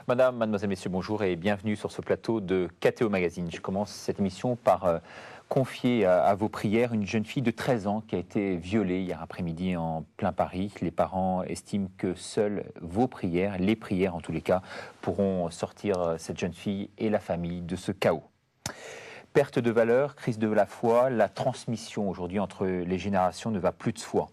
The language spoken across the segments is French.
Madame, mademoiselle, messieurs, bonjour et bienvenue sur ce plateau de KTO Magazine. Je commence cette émission par confier à vos prières une jeune fille de 13 ans qui a été violée hier après-midi en plein Paris. Les parents estiment que seules vos prières, les prières en tous les cas, pourront sortir cette jeune fille et la famille de ce chaos. Perte de valeur, crise de la foi, la transmission aujourd'hui entre les générations ne va plus de soi.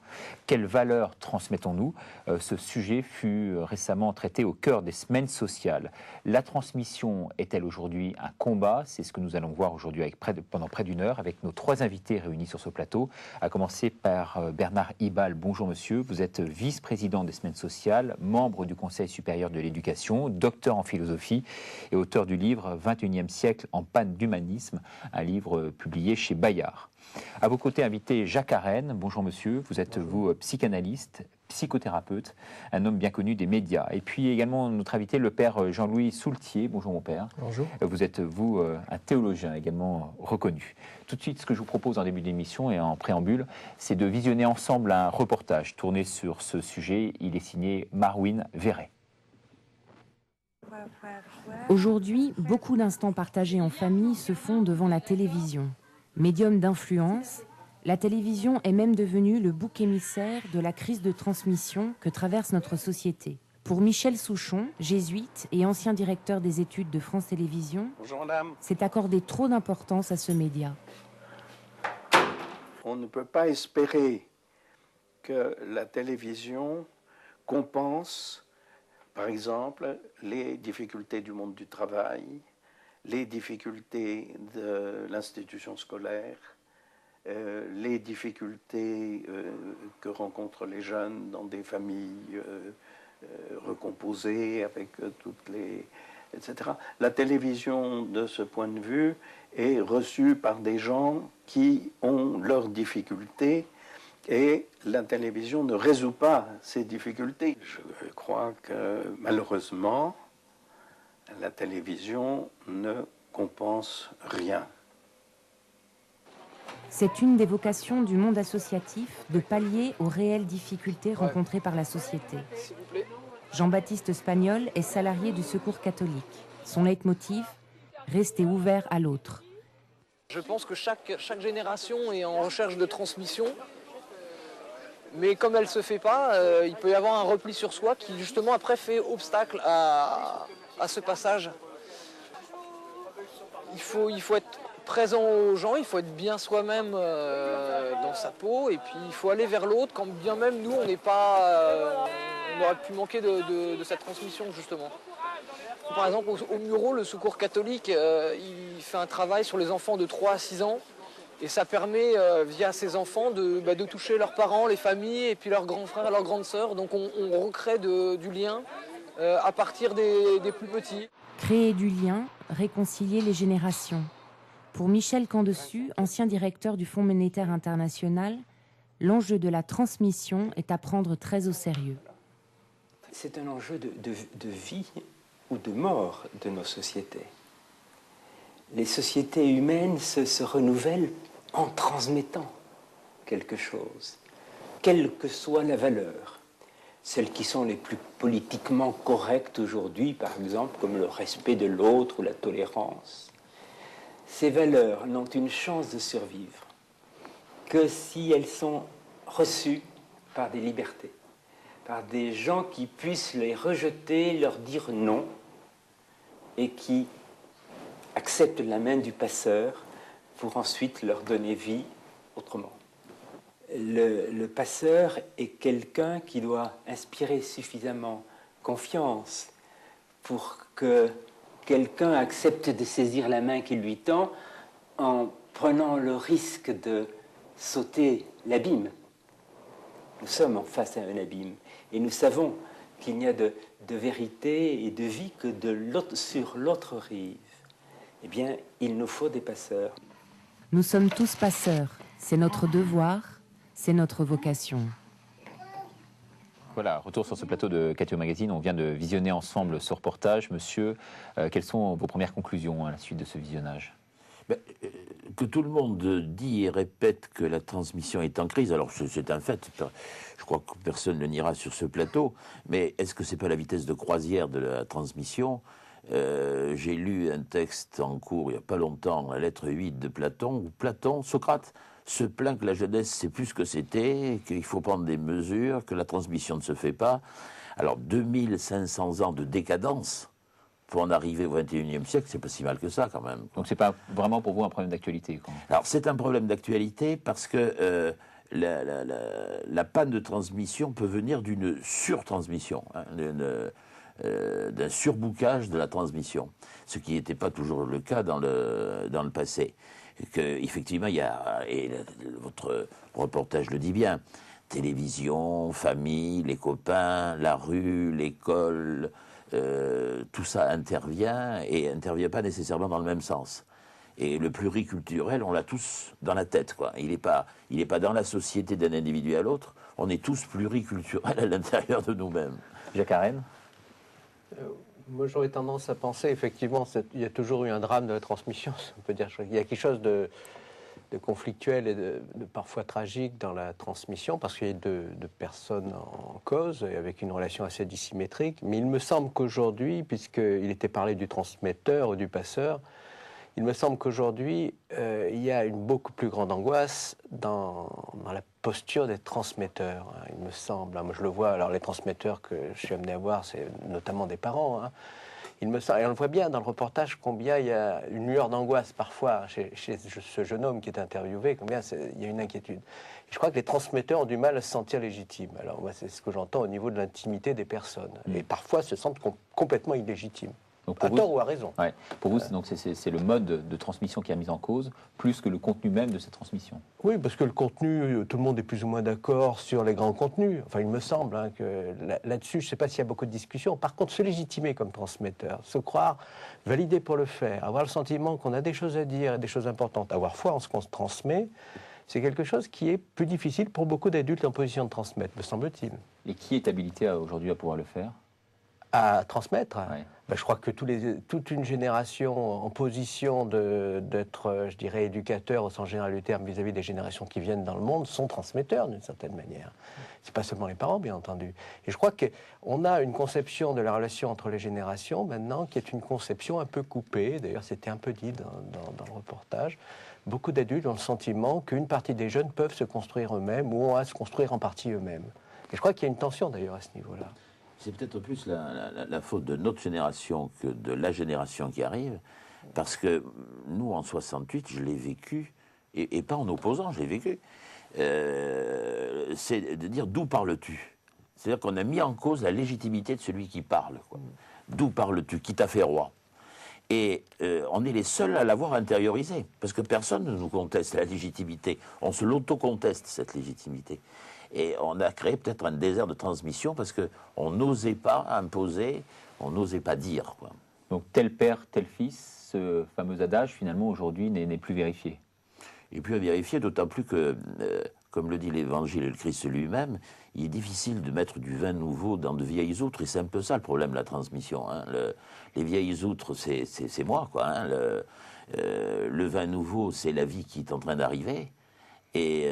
Quelles valeurs transmettons-nous ? Ce sujet fut récemment traité au cœur des semaines sociales. La transmission est-elle aujourd'hui un combat ? C'est ce que nous allons voir aujourd'hui pendant près d'une heure avec nos trois invités réunis sur ce plateau, à commencer par Bernard Hibal. Bonjour monsieur, vous êtes vice-président des semaines sociales, membre du Conseil supérieur de l'éducation, docteur en philosophie et auteur du livre 21e siècle en panne d'humanisme, un livre publié chez Bayard. À vos côtés, invité Jacques Arène. Bonjour monsieur, vous êtes vous psychanalyste, psychothérapeute, un homme bien connu des médias. Et puis également notre invité, le père Jean-Louis Soultier. Bonjour mon père. Bonjour. Vous êtes vous un théologien également reconnu. Tout de suite, ce que je vous propose en début d'émission et en préambule, c'est de visionner ensemble un reportage tourné sur ce sujet. Il est signé Marwin Verret. Aujourd'hui, beaucoup d'instants partagés en famille se font devant la télévision. Médium d'influence, la télévision est même devenue le bouc émissaire de la crise de transmission que traverse notre société. Pour Michel Souchon, jésuite et ancien directeur des études de France Télévisions, c'est accorder trop d'importance à ce média. On ne peut pas espérer que la télévision compense, par exemple, les difficultés du monde du travail, les difficultés de l'institution scolaire, les difficultés que rencontrent les jeunes dans des familles recomposées avec toutes les... etc. La télévision, de ce point de vue, est reçue par des gens qui ont leurs difficultés et la télévision ne résout pas ces difficultés. Je crois que malheureusement, la télévision ne compense rien. C'est une des vocations du monde associatif de pallier aux réelles difficultés rencontrées par la société. Jean-Baptiste Spagnol est salarié du Secours catholique. Son leitmotiv, rester ouvert à l'autre. Je pense que chaque génération est en recherche de transmission. Mais comme elle ne se fait pas, il peut y avoir un repli sur soi qui justement après fait obstacle à ce passage. Il faut être présent aux gens, il faut être bien soi-même dans sa peau et puis il faut aller vers l'autre quand bien même nous on n'est pas, on aurait pu manquer de cette transmission justement. Par exemple au Muro, le Secours catholique, il fait un travail sur les enfants de 3 à 6 ans. Et ça permet, via ces enfants, de toucher leurs parents, les familles, et puis leurs grands frères et leurs grandes sœurs. Donc on recrée du lien à partir des plus petits. Créer du lien, réconcilier les générations. Pour Michel Candessus, ancien directeur du Fonds monétaire international, l'enjeu de la transmission est à prendre très au sérieux. C'est un enjeu de vie ou de mort de nos sociétés. Les sociétés humaines se renouvellent en transmettant quelque chose, quelle que soit la valeur. Celles qui sont les plus politiquement correctes aujourd'hui, par exemple, comme le respect de l'autre ou la tolérance. Ces valeurs n'ont une chance de survivre que si elles sont reçues par des libertés, par des gens qui puissent les rejeter, leur dire non, et qui acceptent la main du passeur pour ensuite leur donner vie autrement. Le passeur est quelqu'un qui doit inspirer suffisamment confiance pour que quelqu'un accepte de saisir la main qui lui tend en prenant le risque de sauter l'abîme. Nous sommes en face à un abîme et nous savons qu'il n'y a de vérité et de vie que sur l'autre rive. Eh bien, il nous faut des passeurs. Nous sommes tous passeurs. C'est notre devoir, c'est notre vocation. Voilà, retour sur ce plateau de KTO Magazine. On vient de visionner ensemble ce reportage. Monsieur, quelles sont vos premières conclusions à la suite de ce visionnage ? Que tout le monde dit et répète que la transmission est en crise, alors c'est un fait, je crois que personne ne niera sur ce plateau, mais est-ce que c'est pas la vitesse de croisière de la transmission ? J'ai lu un texte en cours il n'y a pas longtemps, la lettre 8 de Platon, où Socrate, se plaint que la jeunesse c'est plus ce que c'était, qu'il faut prendre des mesures, que la transmission ne se fait pas. Alors 2500 ans de décadence, pour en arriver au XXIe siècle, c'est pas si mal que ça quand même. Donc c'est pas vraiment pour vous un problème d'actualité, quoi. Alors c'est un problème d'actualité parce que la panne de transmission peut venir d'une surtransmission, hein, d'un surbookage de la transmission, ce qui n'était pas toujours le cas dans le passé. Effectivement, il y a, et votre reportage le dit bien, télévision, famille, les copains, la rue, l'école, tout ça intervient et intervient pas nécessairement dans le même sens. Et le pluriculturel, on l'a tous dans la tête, quoi. Il n'est pas dans la société d'un individu à l'autre. On est tous pluriculturels à l'intérieur de nous-mêmes. Jacques Arène ? Moi, j'aurais tendance à penser, effectivement, il y a toujours eu un drame de la transmission. On peut dire, il y a quelque chose de conflictuel et de parfois tragique dans la transmission, parce qu'il y a deux personnes en cause, et avec une relation assez dissymétrique. Mais il me semble qu'aujourd'hui, puisqu'il était parlé du transmetteur ou du passeur, il me semble qu'aujourd'hui, il y a une beaucoup plus grande angoisse dans la posture des transmetteurs, hein, il me semble. Moi, je le vois, alors les transmetteurs que je suis amené à voir, c'est notamment des parents. Hein. Il me semble, et on le voit bien dans le reportage, combien il y a une lueur d'angoisse parfois chez ce jeune homme qui est interviewé, combien il y a une inquiétude. Je crois que les transmetteurs ont du mal à se sentir légitimes. Alors moi, c'est ce que j'entends au niveau de l'intimité des personnes. Et parfois se sentent complètement illégitimes. Donc à tort ou à raison. Ouais, pour vous, c'est le mode de transmission qui est mis en cause, plus que le contenu même de cette transmission. Oui, parce que le contenu, tout le monde est plus ou moins d'accord sur les grands contenus. Enfin, il me semble hein, que là-dessus, je ne sais pas s'il y a beaucoup de discussions. Par contre, se légitimer comme transmetteur, se croire validé pour le faire, avoir le sentiment qu'on a des choses à dire et des choses importantes, avoir foi en ce qu'on se transmet, c'est quelque chose qui est plus difficile pour beaucoup d'adultes en position de transmettre, me semble-t-il. Et qui est habilité aujourd'hui à pouvoir le faire ? À transmettre. Ouais. Ben, je crois que toute une génération en position d'être, je dirais, éducateur au sens général du terme vis-à-vis des générations qui viennent dans le monde sont transmetteurs d'une certaine manière. C'est pas seulement les parents, bien entendu. Et je crois qu'on a une conception de la relation entre les générations maintenant qui est une conception un peu coupée. D'ailleurs, c'était un peu dit dans le reportage. Beaucoup d'adultes ont le sentiment qu'une partie des jeunes peuvent se construire eux-mêmes ou ont à se construire en partie eux-mêmes. Et je crois qu'il y a une tension d'ailleurs à ce niveau-là. C'est peut-être plus la faute de notre génération que de la génération qui arrive, parce que nous, en 68, je l'ai vécu, et pas en opposant, je l'ai vécu, c'est de dire d'où parles-tu ? C'est-à-dire qu'on a mis en cause la légitimité de celui qui parle. Quoi. D'où parles-tu ? Qui t'a fait roi ? Et on est les seuls à l'avoir intériorisé, parce que personne ne nous conteste la légitimité. On se l'auto-conteste, cette légitimité. Et on a créé peut-être un désert de transmission parce qu'on n'osait pas imposer, on n'osait pas dire. Quoi. Donc tel père, tel fils, ce fameux adage finalement aujourd'hui n'est plus vérifié. Il n'est plus à vérifier, d'autant plus que, comme le dit l'Évangile et le Christ lui-même, il est difficile de mettre du vin nouveau dans de vieilles outres, et c'est un peu ça le problème de la transmission. Hein. Les vieilles outres, c'est moi, quoi. Hein. Le vin nouveau, c'est la vie qui est en train d'arriver. Et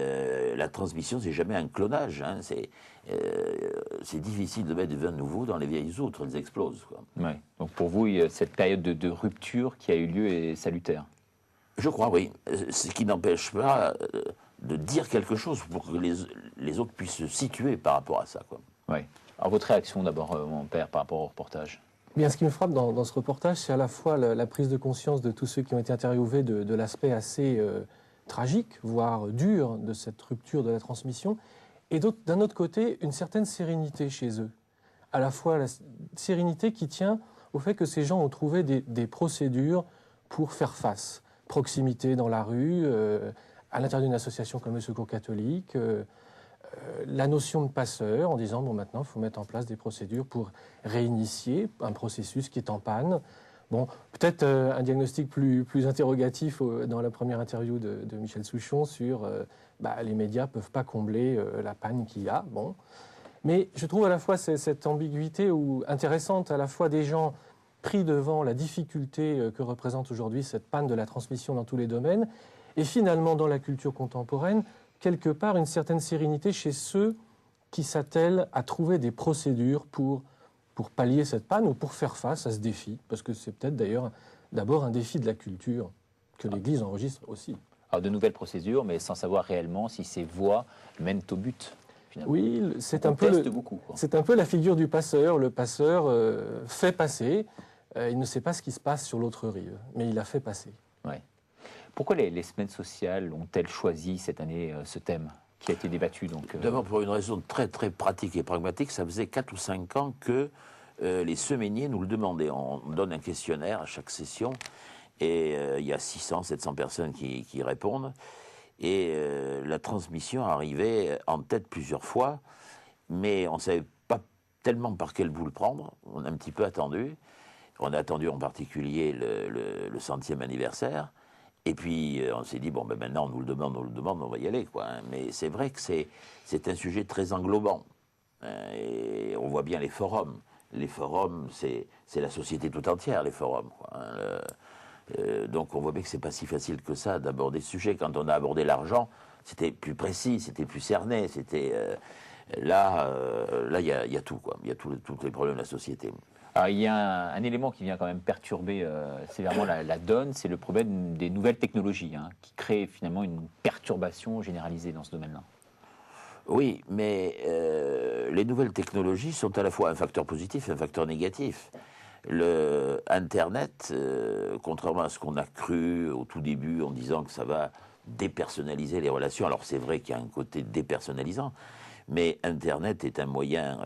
la transmission, c'est jamais un clonage. Hein. C'est difficile de mettre du vin nouveau dans les vieilles outres, elles explosent. Quoi. Ouais. Donc pour vous, cette période de rupture qui a eu lieu est salutaire ? Je crois, oui. Ce qui n'empêche pas de dire quelque chose pour que les autres puissent se situer par rapport à ça. Quoi. Ouais. Alors votre réaction d'abord, mon père, par rapport au reportage ? Bien, ce qui me frappe dans ce reportage, c'est à la fois la prise de conscience de tous ceux qui ont été interviewés de l'aspect assez tragique, voire dur, de cette rupture de la transmission, et d'un autre côté, une certaine sérénité chez eux. À la fois la sérénité qui tient au fait que ces gens ont trouvé des procédures pour faire face. Proximité dans la rue, à l'intérieur d'une association comme le Secours catholique, la notion de passeur en disant bon, maintenant, il faut mettre en place des procédures pour réinitier un processus qui est en panne. Bon, peut-être un diagnostic plus interrogatif dans la première interview de Michel Souchon sur les médias ne peuvent pas combler la panne qu'il y a. Bon. Mais je trouve à la fois cette ambiguïté intéressante, à la fois des gens pris devant la difficulté que représente aujourd'hui cette panne de la transmission dans tous les domaines, et finalement dans la culture contemporaine, quelque part une certaine sérénité chez ceux qui s'attellent à trouver des procédures pour pallier cette panne ou pour faire face à ce défi, parce que c'est peut-être d'ailleurs d'abord un défi de la culture que l'Église enregistre aussi. Alors de nouvelles procédures, mais sans savoir réellement si ces voies mènent au but. Finalement. Oui, c'est un peu la figure du passeur. Le passeur fait passer, il ne sait pas ce qui se passe sur l'autre rive, mais il a fait passer. Ouais. Pourquoi les semaines sociales ont-elles choisi cette année ce thème qui a été débattu D'abord pour une raison très très pratique et pragmatique, ça faisait 4 ou 5 ans que les semainiers nous le demandaient. On donne un questionnaire à chaque session et il y a 600, 700 personnes qui répondent. Et la transmission arrivait en tête plusieurs fois, mais on ne savait pas tellement par quel bout le prendre. On a un petit peu attendu. On a attendu en particulier le 100e anniversaire. Et puis on s'est dit, bon, ben maintenant on nous le demande, on va y aller, quoi. Mais c'est vrai que c'est un sujet très englobant. Et on voit bien les forums. Les forums, c'est la société tout entière, les forums, quoi. Donc on voit bien que c'est pas si facile que ça d'aborder ce sujet. Quand on a abordé l'argent, c'était plus précis, c'était plus cerné, c'était là il y a tout, quoi. Il y a tous les problèmes de la société. Alors, il y a un élément qui vient quand même perturber sévèrement la donne, c'est le problème des nouvelles technologies, qui crée finalement une perturbation généralisée dans ce domaine-là. Oui, mais les nouvelles technologies sont à la fois un facteur positif et un facteur négatif. Le Internet, contrairement à ce qu'on a cru au tout début en disant que ça va dépersonnaliser les relations, alors c'est vrai qu'il y a un côté dépersonnalisant, mais Internet est un moyen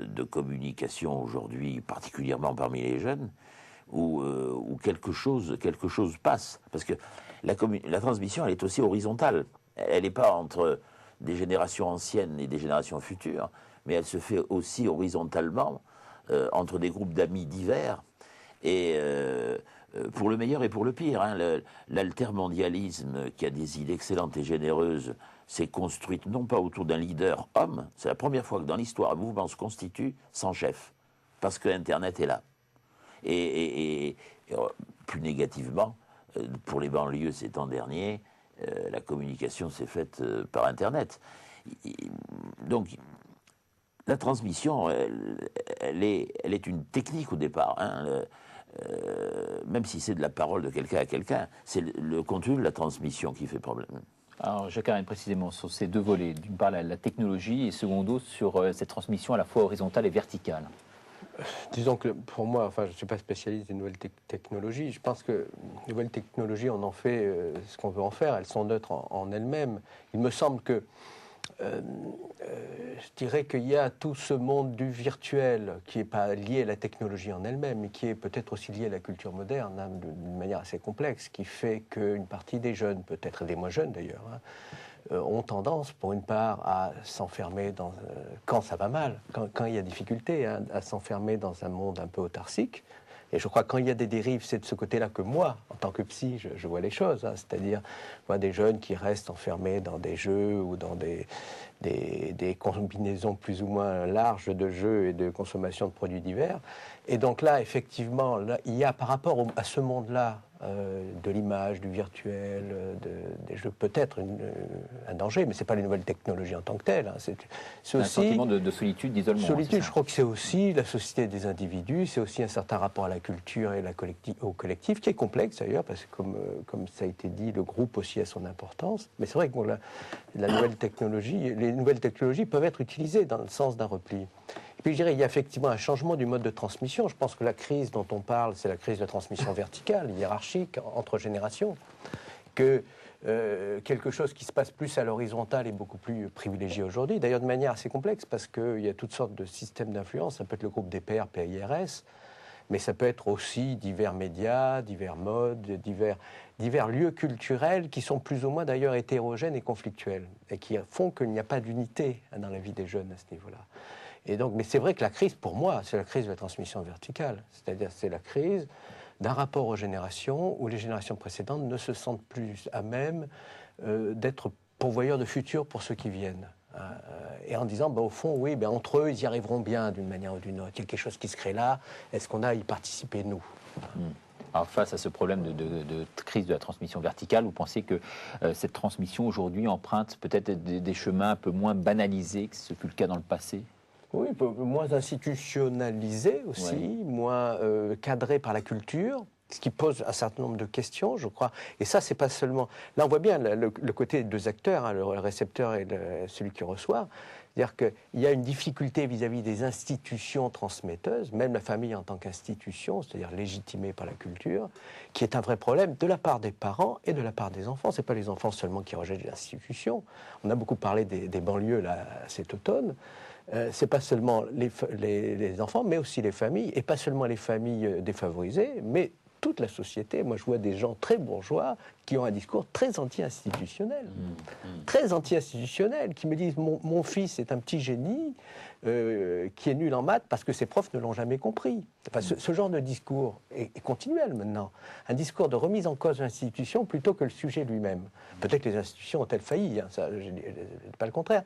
de communication aujourd'hui, particulièrement parmi les jeunes, où quelque chose passe. Parce que la transmission, elle est aussi horizontale. Elle n'est pas entre des générations anciennes et des générations futures, mais elle se fait aussi horizontalement entre des groupes d'amis divers, et pour le meilleur et pour le pire. L'altermondialisme, qui a des idées excellentes et généreuses, s'est construite non pas autour d'un leader homme, c'est la première fois que dans l'histoire un mouvement se constitue sans chef, parce que Internet est là. Et plus négativement, pour les banlieues ces temps derniers, la communication s'est faite par Internet. Donc, la transmission, elle est une technique au départ. Même si c'est de la parole de quelqu'un à quelqu'un, c'est le contenu de la transmission qui fait problème. Alors, Jacques, précisément sur ces deux volets, d'une part la technologie et secondo sur cette transmission à la fois horizontale et verticale. Disons que pour moi, enfin, je ne suis pas spécialiste des nouvelles technologies. Je pense que les nouvelles technologies, on en fait ce qu'on veut en faire. Elles sont neutres en elles-mêmes. Il me semble que je dirais qu'il y a tout ce monde du virtuel qui n'est pas lié à la technologie en elle-même, mais qui est peut-être aussi lié à la culture moderne, d'une manière assez complexe, qui fait qu'une partie des jeunes, peut-être des moins jeunes d'ailleurs, ont tendance, pour une part, à s'enfermer quand ça va mal, quand il y a difficulté, à s'enfermer dans un monde un peu autarcique. Et je crois que quand il y a des dérives, c'est de ce côté-là que moi, en tant que psy, je vois les choses. C'est-à-dire, je vois des jeunes qui restent enfermés dans des jeux ou dans des combinaisons plus ou moins larges de jeux et de consommation de produits divers. Et donc là, effectivement, il y a par rapport à ce monde-là, de l'image, du virtuel, des jeux, peut-être un danger, mais ce n'est pas les nouvelles technologies en tant que telles. C'est aussi un sentiment de solitude, d'isolement. Solitude, je crois que c'est aussi la société des individus, c'est aussi un certain rapport à la culture et au collectif, qui est complexe d'ailleurs, parce que comme ça a été dit, le groupe aussi a son importance. Mais c'est vrai que les nouvelles technologies peuvent être utilisées dans le sens d'un repli. Et puis je dirais, il y a effectivement un changement du mode de transmission. Je pense que la crise dont on parle, c'est la crise de transmission verticale, hiérarchique, entre générations. Que quelque chose qui se passe plus à l'horizontale est beaucoup plus privilégié aujourd'hui. D'ailleurs, de manière assez complexe, parce qu'il y a toutes sortes de systèmes d'influence. Ça peut être le groupe des PR, PIRS, mais ça peut être aussi divers médias, divers modes, divers lieux culturels qui sont plus ou moins d'ailleurs hétérogènes et conflictuels, et qui font qu'il n'y a pas d'unité dans la vie des jeunes à ce niveau-là. Et donc, mais c'est vrai que la crise, pour moi, c'est la crise de la transmission verticale, c'est-à-dire c'est la crise d'un rapport aux générations où les générations précédentes ne se sentent plus à même d'être pourvoyeurs de futur pour ceux qui viennent. Et en disant, au fond, oui, entre eux, ils y arriveront bien d'une manière ou d'une autre. Il y a quelque chose qui se crée là, est-ce qu'on a à y participer, nous? Alors, face à ce problème de crise de la transmission verticale, vous pensez que cette transmission aujourd'hui emprunte peut-être des chemins un peu moins banalisés que ce fut le cas dans le passé? Oui, moins institutionnalisé aussi, moins cadré par la culture, ce qui pose un certain nombre de questions, je crois. Et ça, c'est pas seulement... Là, on voit bien le côté des deux acteurs, hein, le récepteur et celui qui reçoit. C'est-à-dire qu'il y a une difficulté vis-à-vis des institutions transmetteuses, même la famille en tant qu'institution, c'est-à-dire légitimée par la culture, qui est un vrai problème de la part des parents et de la part des enfants. Ce n'est pas les enfants seulement qui rejettent l'institution. On a beaucoup parlé des banlieues là, cet automne. C'est pas seulement les enfants, mais aussi les familles, et pas seulement les familles défavorisées, mais toute la société. Moi, je vois des gens très bourgeois qui ont un discours très anti-institutionnel, très anti-institutionnel, qui me disent mon fils est un petit génie qui est nul en maths parce que ses profs ne l'ont jamais compris. Enfin, ce genre de discours est continuel maintenant. Un discours de remise en cause de l'institution plutôt que le sujet lui-même. Peut-être que les institutions ont-elles failli, hein, ça, je ne dis pas le contraire.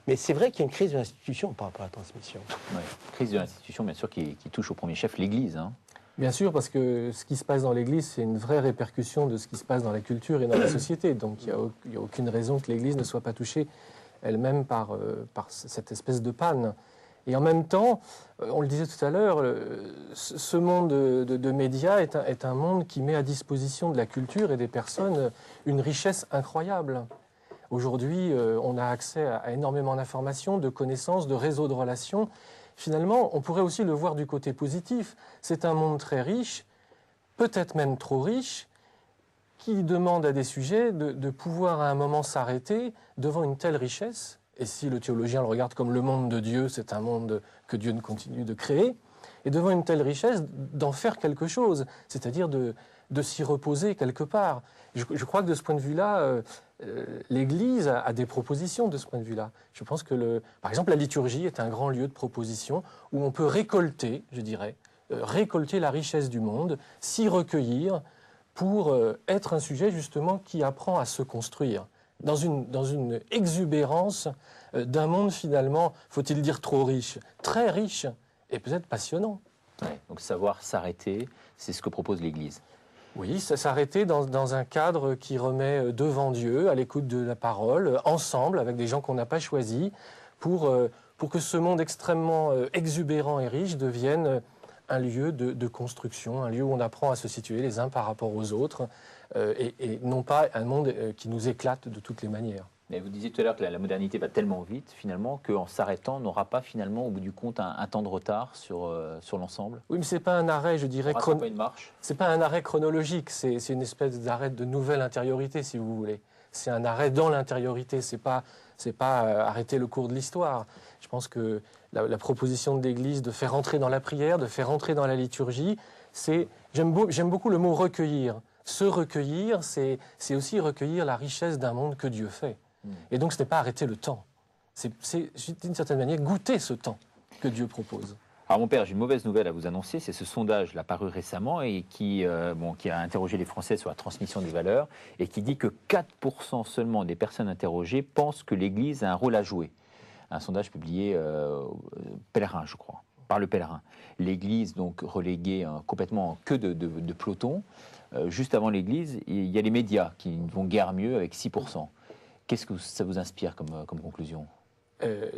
Mais c'est vrai qu'il y a une crise de l'institution par rapport à la transmission. Ouais. Crise de l'institution, bien sûr, qui touche au premier chef l'Église. Hein. Bien sûr, parce que ce qui se passe dans l'Église, c'est une vraie répercussion de ce qui se passe dans la culture et dans la société. Donc il n'y a aucune raison que l'Église ne soit pas touchée elle-même par cette espèce de panne. Et en même temps, on le disait tout à l'heure, ce monde de médias est un monde qui met à disposition de la culture et des personnes une richesse incroyable. Aujourd'hui, on a accès à énormément d'informations, de connaissances, de réseaux de relations. Finalement, on pourrait aussi le voir du côté positif. C'est un monde très riche, peut-être même trop riche, qui demande à des sujets de pouvoir à un moment s'arrêter devant une telle richesse. Et si le théologien le regarde comme le monde de Dieu, c'est un monde que Dieu continue de créer. Et devant une telle richesse, d'en faire quelque chose, c'est-à-dire de s'y reposer quelque part. Je crois que de ce point de vue-là, l'Église a des propositions de ce point de vue-là. Je pense que, par exemple, la liturgie est un grand lieu de proposition où on peut récolter, je dirais, récolter la richesse du monde, s'y recueillir pour être un sujet justement qui apprend à se construire dans une exubérance d'un monde finalement, faut-il dire trop riche, très riche et peut-être passionnant. Ouais, donc savoir s'arrêter, c'est ce que propose l'Église. Oui, s'arrêter dans un cadre qui remet devant Dieu, à l'écoute de la parole, ensemble, avec des gens qu'on n'a pas choisis, pour que ce monde extrêmement exubérant et riche devienne un lieu de construction, un lieu où on apprend à se situer les uns par rapport aux autres, et non pas un monde qui nous éclate de toutes les manières. Mais vous disiez tout à l'heure que la modernité va tellement vite, finalement, qu'en s'arrêtant, on n'aura pas, finalement, au bout du compte, un temps de retard sur l'ensemble. Oui, mais ce n'est pas un arrêt, je dirais... C'est pas une marche. C'est pas un arrêt chronologique, c'est une espèce d'arrêt de nouvelle intériorité, si vous voulez. C'est un arrêt dans l'intériorité, c'est pas arrêter le cours de l'histoire. Je pense que la proposition de l'Église de faire entrer dans la prière, de faire entrer dans la liturgie, j'aime beaucoup le mot recueillir. Se recueillir, c'est aussi recueillir la richesse d'un monde que Dieu fait. Et donc ce n'est pas arrêter le temps, c'est d'une certaine manière goûter ce temps que Dieu propose. Alors mon père, j'ai une mauvaise nouvelle à vous annoncer, c'est ce sondage là, paru récemment et qui a interrogé les Français sur la transmission des valeurs et qui dit que 4% seulement des personnes interrogées pensent que l'Église a un rôle à jouer. Un sondage publié Pèlerin, je crois, par le Pèlerin. L'Église donc reléguée complètement en queue de peloton. Juste avant l'Église, il y a les médias qui vont guère mieux avec 6%. Qu'est-ce que ça vous inspire comme conclusion ?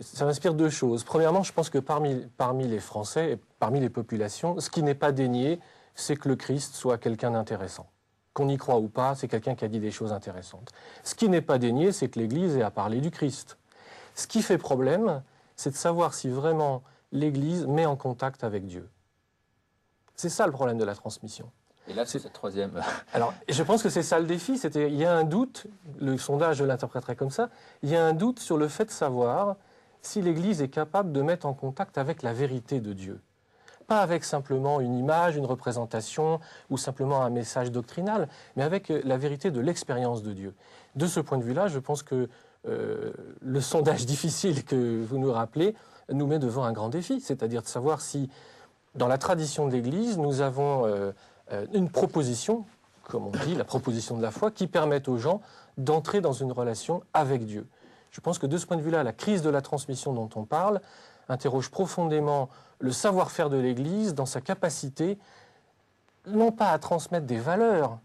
Ça m'inspire deux choses. Premièrement, je pense que parmi les Français et parmi les populations, ce qui n'est pas dénié, c'est que le Christ soit quelqu'un d'intéressant. Qu'on y croit ou pas, c'est quelqu'un qui a dit des choses intéressantes. Ce qui n'est pas dénié, c'est que l'Église ait à parler du Christ. Ce qui fait problème, c'est de savoir si vraiment l'Église met en contact avec Dieu. C'est ça le problème de la transmission. Et là, c'est cette troisième. Alors, je pense que c'est ça le défi. Il y a un doute, le sondage, je l'interpréterai comme ça, il y a un doute sur le fait de savoir si l'Église est capable de mettre en contact avec la vérité de Dieu. pas avec simplement une image, une représentation ou simplement un message doctrinal, mais avec la vérité de l'expérience de Dieu. De ce point de vue-là, je pense que le sondage difficile que vous nous rappelez nous met devant un grand défi, c'est-à-dire de savoir si, dans la tradition de l'Église, nous avons une proposition, comme on dit, la proposition de la foi, qui permette aux gens d'entrer dans une relation avec Dieu. Je pense que de ce point de vue-là, la crise de la transmission dont on parle interroge profondément le savoir-faire de l'Église dans sa capacité, non pas à transmettre des valeurs,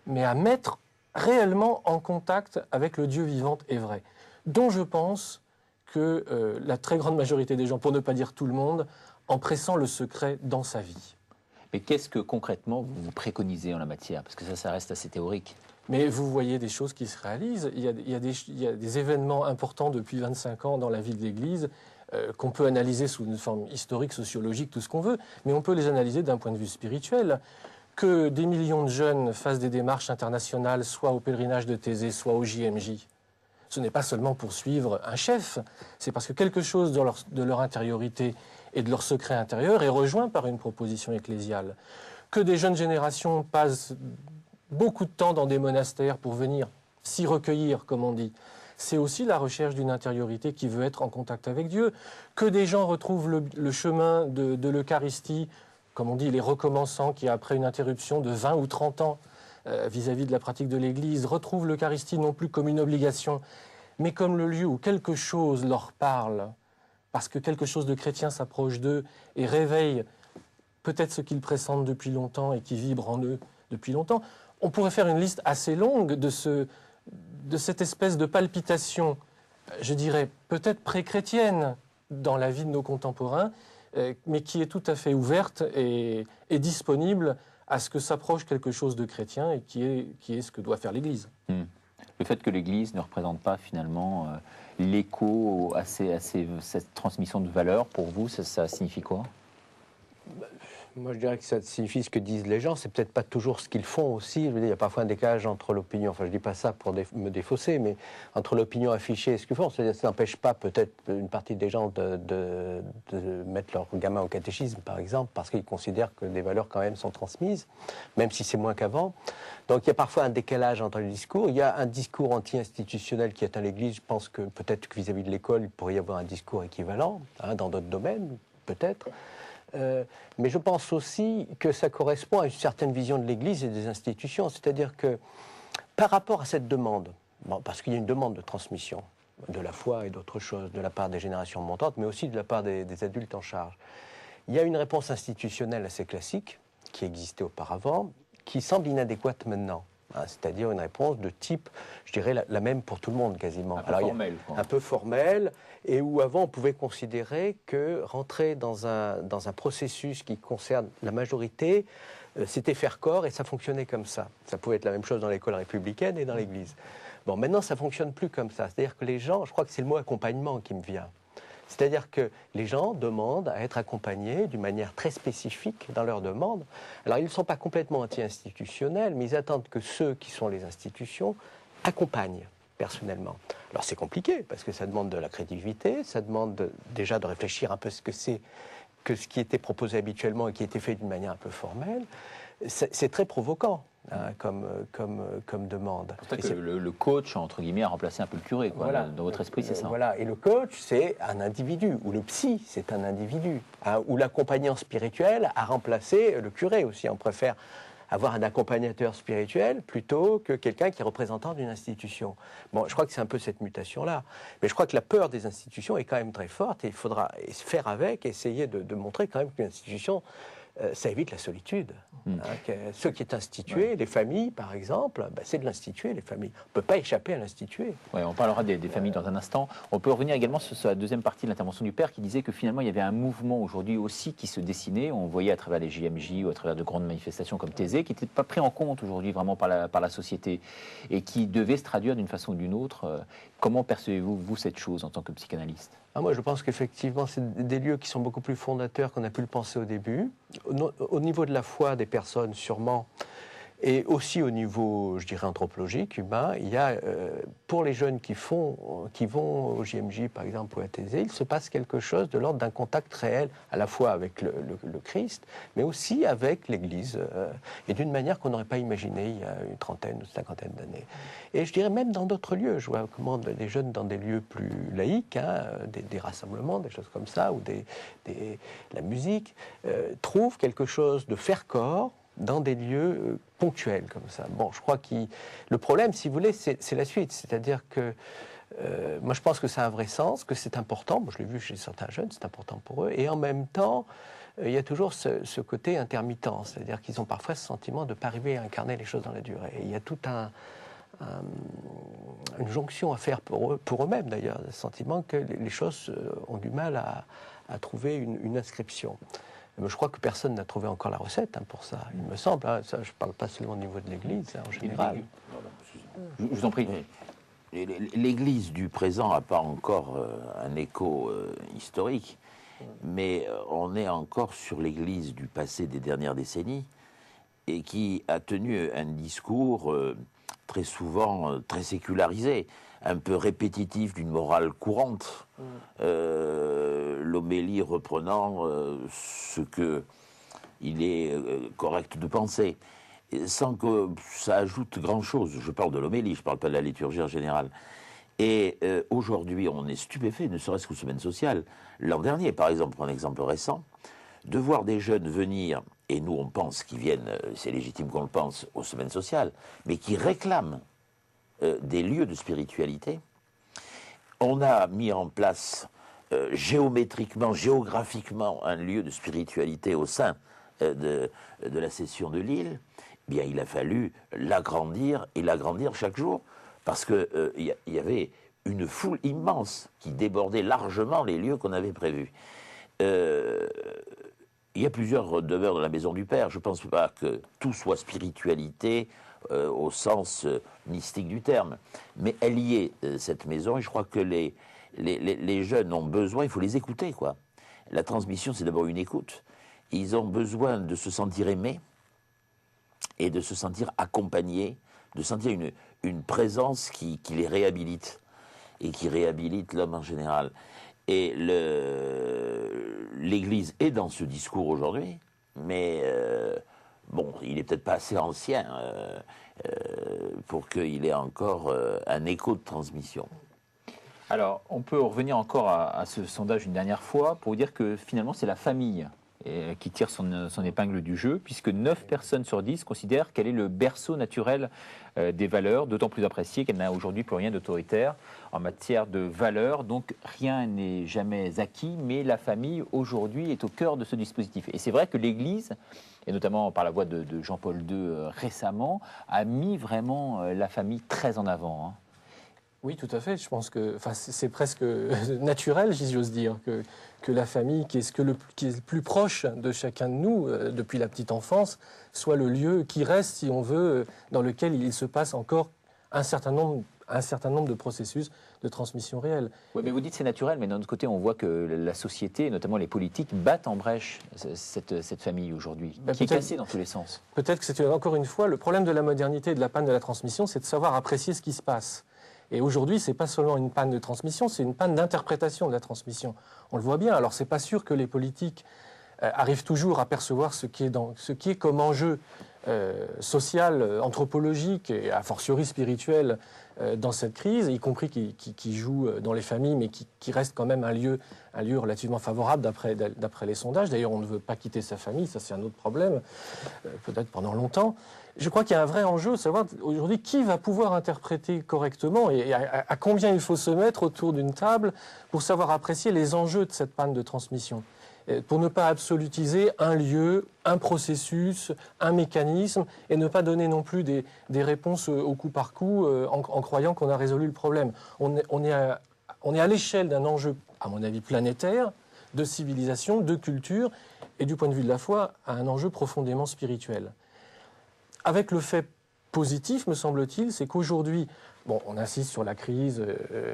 mais à mettre réellement en contact avec le Dieu vivant et vrai, dont je pense que la très grande majorité des gens, pour ne pas dire tout le monde, en pressant le secret dans sa vie. Mais qu'est-ce que concrètement vous préconisez en la matière? Parce que ça reste assez théorique. Mais vous voyez des choses qui se réalisent. Il y a des événements importants depuis 25 ans dans la vie de l'Église qu'on peut analyser sous une forme historique, sociologique, tout ce qu'on veut, mais on peut les analyser d'un point de vue spirituel. Que des millions de jeunes fassent des démarches internationales, soit au pèlerinage de Thésée, soit au JMJ, ce n'est pas seulement pour suivre un chef, c'est parce que quelque chose de leur intériorité et de leur secret intérieur est rejoint par une proposition ecclésiale. Que des jeunes générations passent beaucoup de temps dans des monastères pour venir s'y recueillir, comme on dit, c'est aussi la recherche d'une intériorité qui veut être en contact avec Dieu. Que des gens retrouvent le chemin de l'Eucharistie, comme on dit, les recommençants qui, après une interruption de 20 ou 30 ans vis-à-vis de la pratique de l'Église, retrouvent l'Eucharistie non plus comme une obligation, mais comme le lieu où quelque chose leur parle, parce que quelque chose de chrétien s'approche d'eux et réveille peut-être ce qu'ils pressentent depuis longtemps et qui vibre en eux depuis longtemps. On pourrait faire une liste assez longue de cette espèce de palpitation, je dirais peut-être pré-chrétienne dans la vie de nos contemporains, mais qui est tout à fait ouverte et disponible à ce que s'approche quelque chose de chrétien et qui est ce que doit faire l'Église. Le fait que l'Église ne représente pas finalement l'écho à cette transmission de valeurs, pour vous, ça signifie quoi? Moi, je dirais que ça signifie ce que disent les gens. C'est peut-être pas toujours ce qu'ils font aussi. Je veux dire, il y a parfois un décalage entre l'opinion, enfin, je dis pas ça pour me défausser, mais entre l'opinion affichée et ce qu'ils font. C'est-à-dire, ça n'empêche pas peut-être une partie des gens de mettre leur gamin au catéchisme, par exemple, parce qu'ils considèrent que des valeurs quand même sont transmises, même si c'est moins qu'avant. Donc, il y a parfois un décalage entre les discours. Il y a un discours anti-institutionnel qui atteint l'Église. Je pense que peut-être que vis-à-vis de l'école, il pourrait y avoir un discours équivalent, dans d'autres domaines, peut-être. Mais je pense aussi que ça correspond à une certaine vision de l'Église et des institutions. C'est-à-dire que par rapport à cette demande, parce qu'il y a une demande de transmission de la foi et d'autres choses de la part des générations montantes, mais aussi de la part des adultes en charge, il y a une réponse institutionnelle assez classique qui existait auparavant, qui semble inadéquate maintenant. C'est-à-dire une réponse de type, je dirais, la même pour tout le monde quasiment. Un peu formelle, et où avant on pouvait considérer que rentrer dans un processus qui concerne la majorité, c'était faire corps et ça fonctionnait comme ça. Ça pouvait être la même chose dans l'école républicaine et dans l'Église. Bon, maintenant ça ne fonctionne plus comme ça. C'est-à-dire que les gens, je crois que c'est le mot accompagnement qui me vient. C'est-à-dire que les gens demandent à être accompagnés d'une manière très spécifique dans leurs demandes. Alors, ils ne sont pas complètement anti-institutionnels, mais ils attendent que ceux qui sont les institutions accompagnent personnellement. Alors, c'est compliqué, parce que ça demande de la créativité, ça demande déjà de réfléchir un peu ce que c'est que ce qui était proposé habituellement et qui était fait d'une manière un peu formelle. C'est très provoquant. Comme demande. C'est pour ça que le coach, entre guillemets, a remplacé un peu le curé. Quoi. Voilà. Dans votre esprit, c'est ça. Voilà. Et le coach, c'est un individu. Ou le psy, c'est un individu. Ou l'accompagnant spirituel a remplacé le curé aussi. On préfère avoir un accompagnateur spirituel plutôt que quelqu'un qui est représentant d'une institution. Bon, je crois que c'est un peu cette mutation-là. Mais je crois que la peur des institutions est quand même très forte et il faudra faire avec, essayer de montrer quand même qu'une institution... ça évite la solitude. Ce qui est institué, les familles par exemple, c'est de l'institué, les familles. On ne peut pas échapper à l'institué. Ouais, on parlera des familles dans un instant. On peut revenir également sur la deuxième partie de l'intervention du père qui disait que finalement il y avait un mouvement aujourd'hui aussi qui se dessinait. On voyait à travers les JMJ ou à travers de grandes manifestations comme Thésée qui n'étaient pas pris en compte aujourd'hui vraiment par la société et qui devaient se traduire d'une façon ou d'une autre. Comment percevez-vous, vous, cette chose en tant que psychanalyste ? Moi, je pense qu'effectivement, c'est des lieux qui sont beaucoup plus fondateurs qu'on a pu le penser au début. Au niveau de la foi des personnes, sûrement, Et aussi au niveau, je dirais, anthropologique, humain, il y a, pour les jeunes qui vont au JMJ, par exemple, ou à Thésée, il se passe quelque chose de l'ordre d'un contact réel, à la fois avec le Christ, mais aussi avec l'Église, et d'une manière qu'on n'aurait pas imaginée il y a une trentaine ou cinquantaine d'années. Et je dirais même dans d'autres lieux, je vois comment les jeunes dans des lieux plus laïques, des rassemblements, des choses comme ça, ou la musique, trouvent quelque chose de faire corps, dans des lieux ponctuels comme ça. Bon, je crois que le problème, si vous voulez, c'est la suite. C'est-à-dire que moi, je pense que ça a un vrai sens, que c'est important. Moi, je l'ai vu chez certains jeunes, c'est important pour eux. Et en même temps, il y a toujours ce côté intermittent. C'est-à-dire qu'ils ont parfois ce sentiment de ne pas arriver à incarner les choses dans la durée. Et il y a toute une jonction à faire pour eux-mêmes, d'ailleurs. Le sentiment que les choses ont du mal à trouver une inscription. Mais je crois que personne n'a trouvé encore la recette pour ça, il me semble. Ça, je ne parle pas seulement au niveau de l'Église, en général. Je vous en prie. L'Église du présent n'a pas encore un écho historique, mais on est encore sur l'Église du passé des dernières décennies et qui a tenu un discours très souvent très sécularisé, un peu répétitif d'une morale courante, l'homélie reprenant ce qu'il est correct de penser, sans que ça ajoute grand-chose. Je parle de l'homélie, je ne parle pas de la liturgie en général. Et aujourd'hui, on est stupéfait, ne serait-ce qu'aux semaines sociales. L'an dernier, par exemple, pour un exemple récent, de voir des jeunes venir, et nous on pense qu'ils viennent, c'est légitime qu'on le pense, aux semaines sociales, mais qui réclament des lieux de spiritualité. On a mis en place géométriquement, géographiquement, un lieu de spiritualité au sein de la session de Lille. Eh bien, il a fallu l'agrandir et l'agrandir chaque jour, parce qu'il y avait une foule immense qui débordait largement les lieux qu'on avait prévus. Il y a plusieurs demeures dans la maison du Père. Je ne pense pas que tout soit spiritualité au sens mystique du terme. Mais elle y est, cette maison, et je crois que les jeunes ont besoin, il faut les écouter, quoi. La transmission, c'est d'abord une écoute. Ils ont besoin de se sentir aimés et de se sentir accompagnés, de sentir une présence qui les réhabilite et qui réhabilite l'homme en général. Et l'Église est dans ce discours aujourd'hui, mais bon, il n'est peut-être pas assez ancien pour qu'il ait encore un écho de transmission. Alors, on peut revenir encore à ce sondage une dernière fois pour vous dire que finalement, c'est la famille qui tire son épingle du jeu, puisque 9 personnes sur 10 considèrent qu'elle est le berceau naturel des valeurs, d'autant plus appréciée qu'elle n'a aujourd'hui plus rien d'autoritaire en matière de valeurs. Donc rien n'est jamais acquis, mais la famille aujourd'hui est au cœur de ce dispositif. Et c'est vrai que l'Église, et notamment par la voix de Jean-Paul II récemment, a mis vraiment la famille très en avant. Oui, tout à fait. Je pense que c'est presque naturel, si j'ose dire, que la famille, qui est le plus proche de chacun de nous depuis la petite enfance, soit le lieu qui reste, si on veut, dans lequel il se passe encore un certain nombre de processus de transmission réelle. Oui, mais vous dites c'est naturel, mais d'un autre côté, on voit que la société, notamment les politiques, battent en brèche cette famille aujourd'hui, qui est cassée dans tous les sens. Peut-être que c'est encore une fois le problème de la modernité et de la panne de la transmission, c'est de savoir apprécier ce qui se passe. Et aujourd'hui, ce n'est pas seulement une panne de transmission, c'est une panne d'interprétation de la transmission. On le voit bien. Alors, ce n'est pas sûr que les politiques arrivent toujours à percevoir ce qui est comme enjeu social, anthropologique et a fortiori spirituel dans cette crise, y compris qui joue dans les familles, mais qui reste quand même un lieu relativement favorable d'après les sondages. D'ailleurs, on ne veut pas quitter sa famille, ça c'est un autre problème, peut-être pendant longtemps. Je crois qu'il y a un vrai enjeu, de savoir aujourd'hui qui va pouvoir interpréter correctement et à combien il faut se mettre autour d'une table pour savoir apprécier les enjeux de cette panne de transmission. Pour ne pas absolutiser un lieu, un processus, un mécanisme, et ne pas donner non plus des réponses au coup par coup en croyant qu'on a résolu le problème. On est à l'échelle d'un enjeu, à mon avis, planétaire, de civilisation, de culture, et du point de vue de la foi, à un enjeu profondément spirituel. Avec le fait positif, me semble-t-il, c'est qu'aujourd'hui, bon, on insiste sur la crise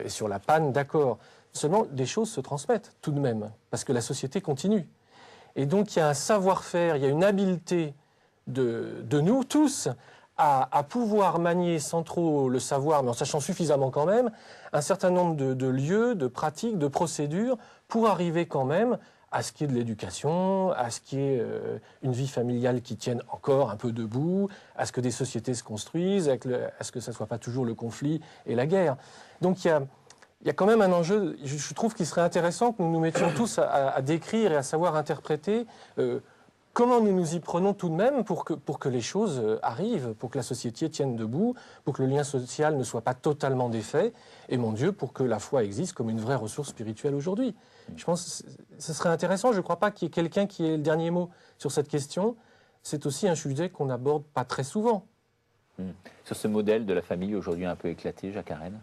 et sur la panne, d'accord. Seulement, des choses se transmettent tout de même, parce que la société continue. Et donc, il y a un savoir-faire, il y a une habileté de nous tous à pouvoir manier sans trop le savoir, mais en sachant suffisamment quand même, un certain nombre de lieux, de pratiques, de procédures pour arriver quand même à ce qui est de l'éducation, à ce qui est une vie familiale qui tienne encore un peu debout, à ce que des sociétés se construisent, à ce que ça ne soit pas toujours le conflit et la guerre. Donc il y a quand même un enjeu, je trouve qu'il serait intéressant que nous nous mettions tous à décrire et à savoir interpréter comment nous nous y prenons tout de même pour que les choses arrivent, pour que la société tienne debout, pour que le lien social ne soit pas totalement défait, et mon Dieu, pour que la foi existe comme une vraie ressource spirituelle aujourd'hui. Je pense que ce serait intéressant. Je ne crois pas qu'il y ait quelqu'un qui ait le dernier mot sur cette question. C'est aussi un sujet qu'on n'aborde pas très souvent. Sur ce modèle de la famille aujourd'hui un peu éclaté, Jacques Arène?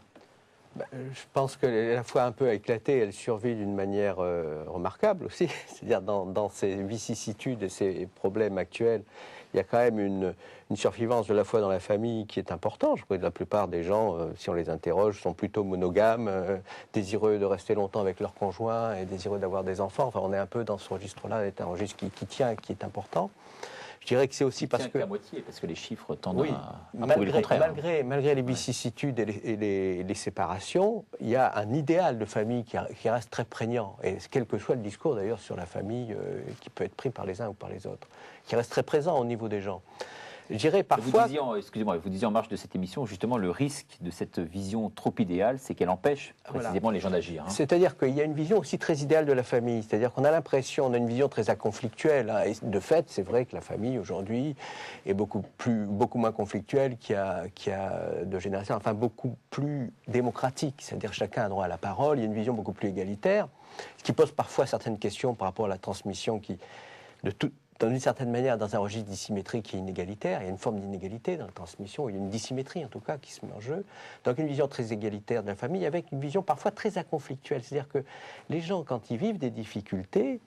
Je pense qu'elle est à la fois un peu éclatée, elle survit d'une manière remarquable aussi. C'est-à-dire dans ces vicissitudes et ces problèmes actuels, il y a quand même une survivance de la foi dans la famille qui est importante. Je crois que la plupart des gens, si on les interroge, sont plutôt monogames, désireux de rester longtemps avec leur conjoint et désireux d'avoir des enfants. Enfin, on est un peu dans ce registre-là, c'est un registre qui tient, qui est important. Je dirais que c'est aussi parce que... la moitié, parce que les chiffres tendent à malgré, prouver le contraire. Malgré les vicissitudes et les séparations, il y a un idéal de famille qui reste très prégnant. Et quel que soit le discours d'ailleurs sur la famille qui peut être pris par les uns ou par les autres, qui reste très présent au niveau des gens. Je dirais parfois... Vous disiez en marge de cette émission, justement, le risque de cette vision trop idéale, c'est qu'elle empêche précisément les gens d'agir. C'est-à-dire qu'il y a une vision aussi très idéale de la famille. C'est-à-dire qu'on a l'impression, on a une vision très conflictuelle. Et de fait, c'est vrai que la famille, aujourd'hui, est beaucoup moins conflictuelle qu'il y a de générations. Enfin, beaucoup plus démocratique. C'est-à-dire chacun a droit à la parole. Il y a une vision beaucoup plus égalitaire, ce qui pose parfois certaines questions par rapport à la transmission dans une certaine manière, dans un registre dissymétrique qui est inégalitaire. Il y a une forme d'inégalité dans la transmission, il y a une dissymétrie en tout cas qui se met en jeu. Donc une vision très égalitaire de la famille avec une vision parfois très conflictuelle. C'est-à-dire que les gens, quand ils vivent des difficultés,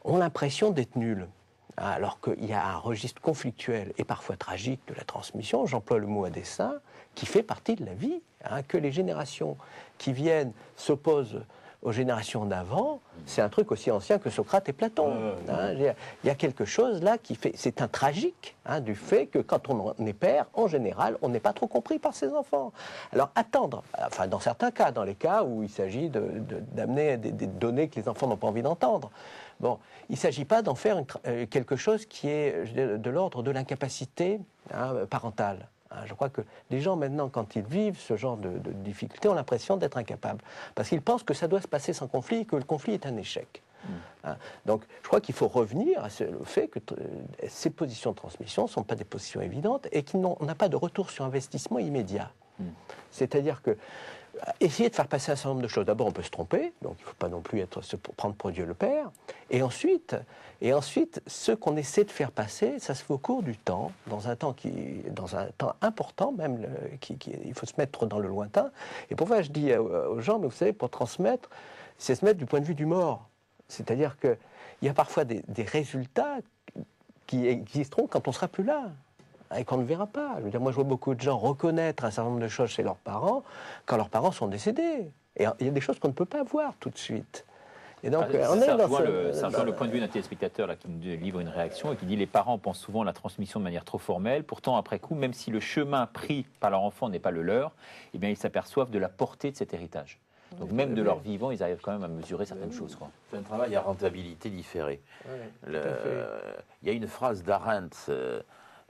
ont l'impression d'être nuls. Alors qu'il y a un registre conflictuel et parfois tragique de la transmission, j'emploie le mot à dessein, qui fait partie de la vie, que les générations qui viennent s'opposent aux générations d'avant, c'est un truc aussi ancien que Socrate et Platon. Il y a quelque chose là qui fait... C'est un tragique du fait que quand on est père, en général, on n'est pas trop compris par ses enfants. Alors attendre, enfin dans certains cas, dans les cas où il s'agit d'amener des données que les enfants n'ont pas envie d'entendre. Bon, il ne s'agit pas d'en faire quelque chose qui est de l'ordre de l'incapacité parentale. Je crois que les gens, maintenant, quand ils vivent ce genre de difficultés, ont l'impression d'être incapables. Parce qu'ils pensent que ça doit se passer sans conflit et que le conflit est un échec. Donc, je crois qu'il faut revenir à le fait que ces positions de transmission ne sont pas des positions évidentes et qu'on n'a pas de retour sur investissement immédiat. C'est-à-dire que essayer de faire passer un certain nombre de choses. D'abord, on peut se tromper, donc il ne faut pas non plus se prendre pour Dieu le Père. Et ensuite, ce qu'on essaie de faire passer, ça se fait au cours du temps, dans un temps important même, il faut se mettre dans le lointain. Et pourquoi je dis aux gens, mais vous savez, pour transmettre, c'est se mettre du point de vue du mort. C'est-à-dire qu'il y a parfois des résultats qui existeront quand on ne sera plus là. Et qu'on ne verra pas. Je veux dire, moi, je vois beaucoup de gens reconnaître un certain nombre de choses chez leurs parents quand leurs parents sont décédés. Et il y a des choses qu'on ne peut pas voir tout de suite. Et donc, ça rejoint le point de vue d'un téléspectateur là, qui nous livre une réaction et qui dit les parents pensent souvent à la transmission de manière trop formelle. Pourtant, après coup, même si le chemin pris par leur enfant n'est pas le leur, eh bien, ils s'aperçoivent de la portée de cet héritage. Donc même de leur vivant, ils arrivent quand même à mesurer certaines choses. C'est un travail à rentabilité différée. Il y a une phrase d'Arendt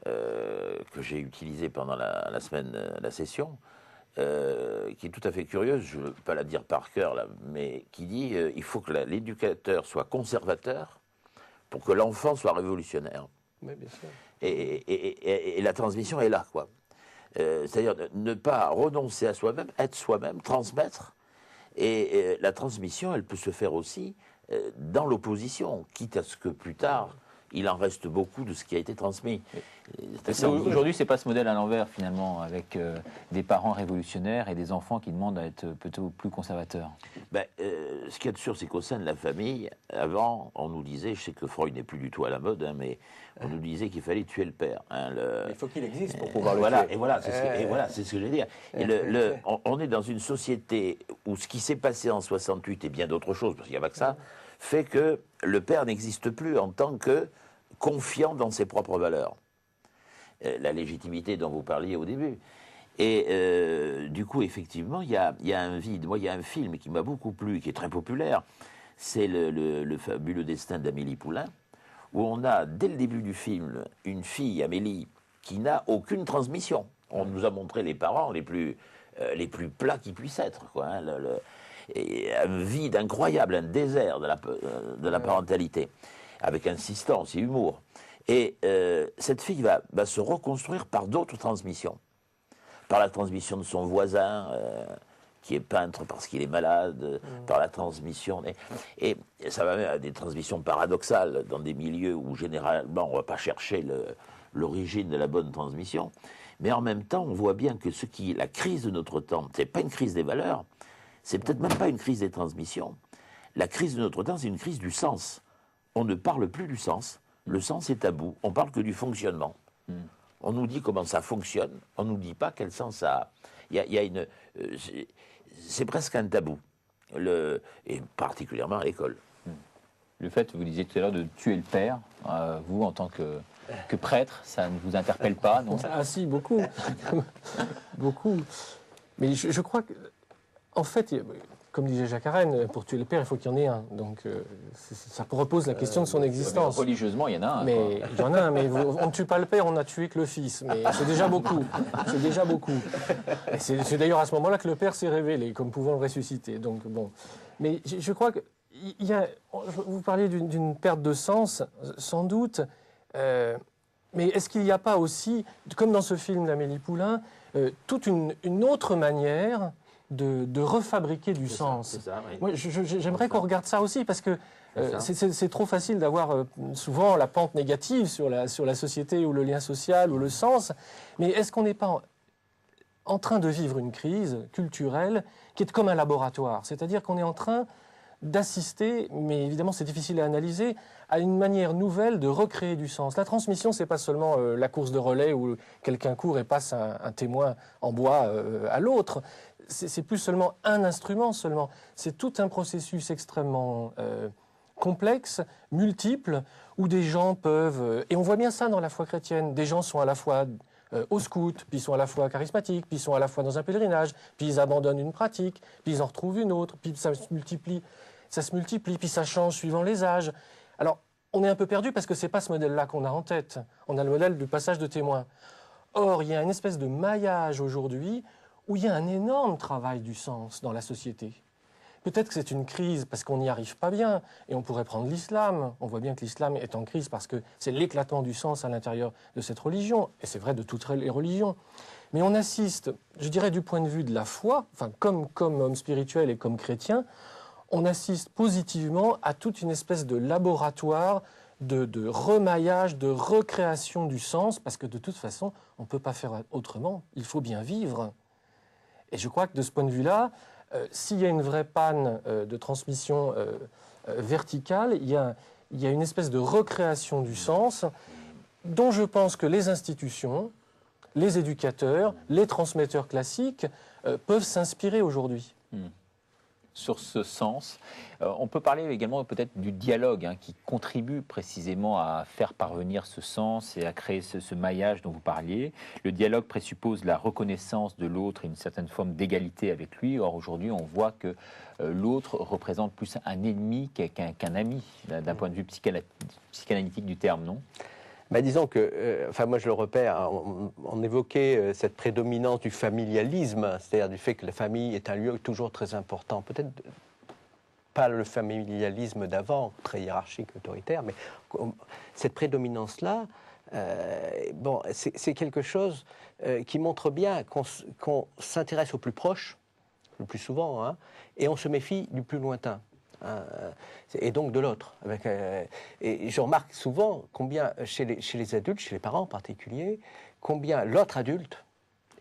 que j'ai utilisé pendant la session, qui est tout à fait curieuse, je ne veux pas la dire par cœur, là, mais qui dit il faut que l'éducateur soit conservateur pour que l'enfant soit révolutionnaire. Oui, bien sûr. Et la transmission est là, quoi. C'est-à-dire ne pas renoncer à soi-même, être soi-même, transmettre. Et la transmission, elle peut se faire aussi dans l'opposition, quitte à ce que plus tard, il en reste beaucoup de ce qui a été transmis. Aujourd'hui, ce n'est pas ce modèle à l'envers, finalement, avec des parents révolutionnaires et des enfants qui demandent à être plutôt plus conservateurs. Ce qu'il y a de sûr, c'est qu'au sein de la famille, avant, on nous disait, je sais que Freud n'est plus du tout à la mode, mais on nous disait qu'il fallait tuer le père. Il faut qu'il existe pour pouvoir le tuer. Et voilà, c'est ce que je veux dire. On est dans une société où ce qui s'est passé en 68 et bien d'autres choses, parce qu'il n'y a pas que ça, fait que le père n'existe plus en tant que confiant dans ses propres valeurs. La légitimité dont vous parliez au début. Et du coup, effectivement, il y a un vide. Moi, il y a un film qui m'a beaucoup plu, qui est très populaire, c'est le fabuleux destin d'Amélie Poulain, où on a, dès le début du film, une fille, Amélie, qui n'a aucune transmission. On nous a montré les parents les plus plats qui puissent être, quoi, hein, et un vide incroyable, un désert de la parentalité, avec insistance et humour. Et cette fille va se reconstruire par d'autres transmissions. Par la transmission de son voisin, qui est peintre parce qu'il est malade, par la transmission. Et ça va même à des transmissions paradoxales dans des milieux où généralement on ne va pas chercher l'origine de la bonne transmission. Mais en même temps, on voit bien que la crise de notre temps, ce n'est pas une crise des valeurs, c'est peut-être même pas une crise des transmissions. La crise de notre temps, c'est une crise du sens. On ne parle plus du sens. Le sens est tabou. On parle que du fonctionnement. On nous dit comment ça fonctionne. On ne nous dit pas quel sens ça a. C'est presque un tabou. Et particulièrement à l'école. Le fait, vous disiez tout à l'heure, de tuer le père, vous, en tant que prêtre, ça ne vous interpelle pas, non? Ah si, beaucoup. Beaucoup. Mais je crois que, en fait, comme disait Jacques Arène, pour tuer le père, il faut qu'il y en ait un. Donc ça repose la question de son existence. Religieusement, il y en a un. Mais il y en a un, mais on ne tue pas le père, on n'a tué que le fils. Mais c'est déjà beaucoup. C'est déjà beaucoup. Et c'est d'ailleurs à ce moment-là que le père s'est révélé comme pouvant le ressusciter. Donc bon. Mais je crois que vous parliez d'une perte de sens, sans doute. Mais est-ce qu'il n'y a pas aussi, comme dans ce film d'Amélie Poulain, toute une autre manière de refabriquer du sens? C'est ça, oui. Moi, j'aimerais qu'on regarde ça aussi, parce que c'est trop facile d'avoir souvent la pente négative sur la société, ou le lien social, ou le sens. Mais est-ce qu'on n'est pas en train de vivre une crise culturelle qui est comme un laboratoire? C'est-à-dire qu'on est en train d'assister, mais évidemment c'est difficile à analyser, à une manière nouvelle de recréer du sens. La transmission, c'est pas seulement la course de relais où quelqu'un court et passe un témoin en bois à l'autre. C'est plus seulement un instrument seulement. C'est tout un processus extrêmement complexe, multiple, où des gens peuvent... et on voit bien ça dans la foi chrétienne. Des gens sont à la fois au scout, puis ils sont à la fois charismatiques, puis ils sont à la fois dans un pèlerinage, puis ils abandonnent une pratique, puis ils en retrouvent une autre, puis ça se multiplie, puis ça change suivant les âges. Alors, on est un peu perdu parce que c'est pas ce modèle-là qu'on a en tête. On a le modèle du passage de témoin. Or, il y a une espèce de maillage aujourd'hui où il y a un énorme travail du sens dans la société. Peut-être que c'est une crise parce qu'on n'y arrive pas bien, et on pourrait prendre l'islam. On voit bien que l'islam est en crise parce que c'est l'éclatement du sens à l'intérieur de cette religion, et c'est vrai de toutes les religions. Mais on assiste, je dirais du point de vue de la foi, enfin comme homme spirituel et comme chrétien, on assiste positivement à toute une espèce de laboratoire de remaillage, de recréation du sens, parce que de toute façon, on ne peut pas faire autrement, il faut bien vivre. Et je crois que de ce point de vue-là, s'il y a une vraie panne de transmission verticale, il y a une espèce de recréation du sens dont je pense que les institutions, les éducateurs, les transmetteurs classiques peuvent s'inspirer aujourd'hui. Sur ce sens, on peut parler également peut-être du dialogue qui contribue précisément à faire parvenir ce sens et à créer ce maillage dont vous parliez. Le dialogue présuppose la reconnaissance de l'autre et une certaine forme d'égalité avec lui. Or aujourd'hui, on voit que l'autre représente plus un ennemi qu'un ami, d'un point de vue psychanalytique du terme, non ? Ben, disons que, moi je le repère, on évoquait cette prédominance du familialisme, c'est-à-dire du fait que la famille est un lieu toujours très important. Peut-être pas le familialisme d'avant, très hiérarchique, autoritaire, mais cette prédominance-là, c'est quelque chose qui montre bien qu'on s'intéresse au plus proche, le plus souvent, et on se méfie du plus lointain. Et donc de l'autre. Et je remarque souvent combien, chez les adultes, chez les parents en particulier, combien l'autre adulte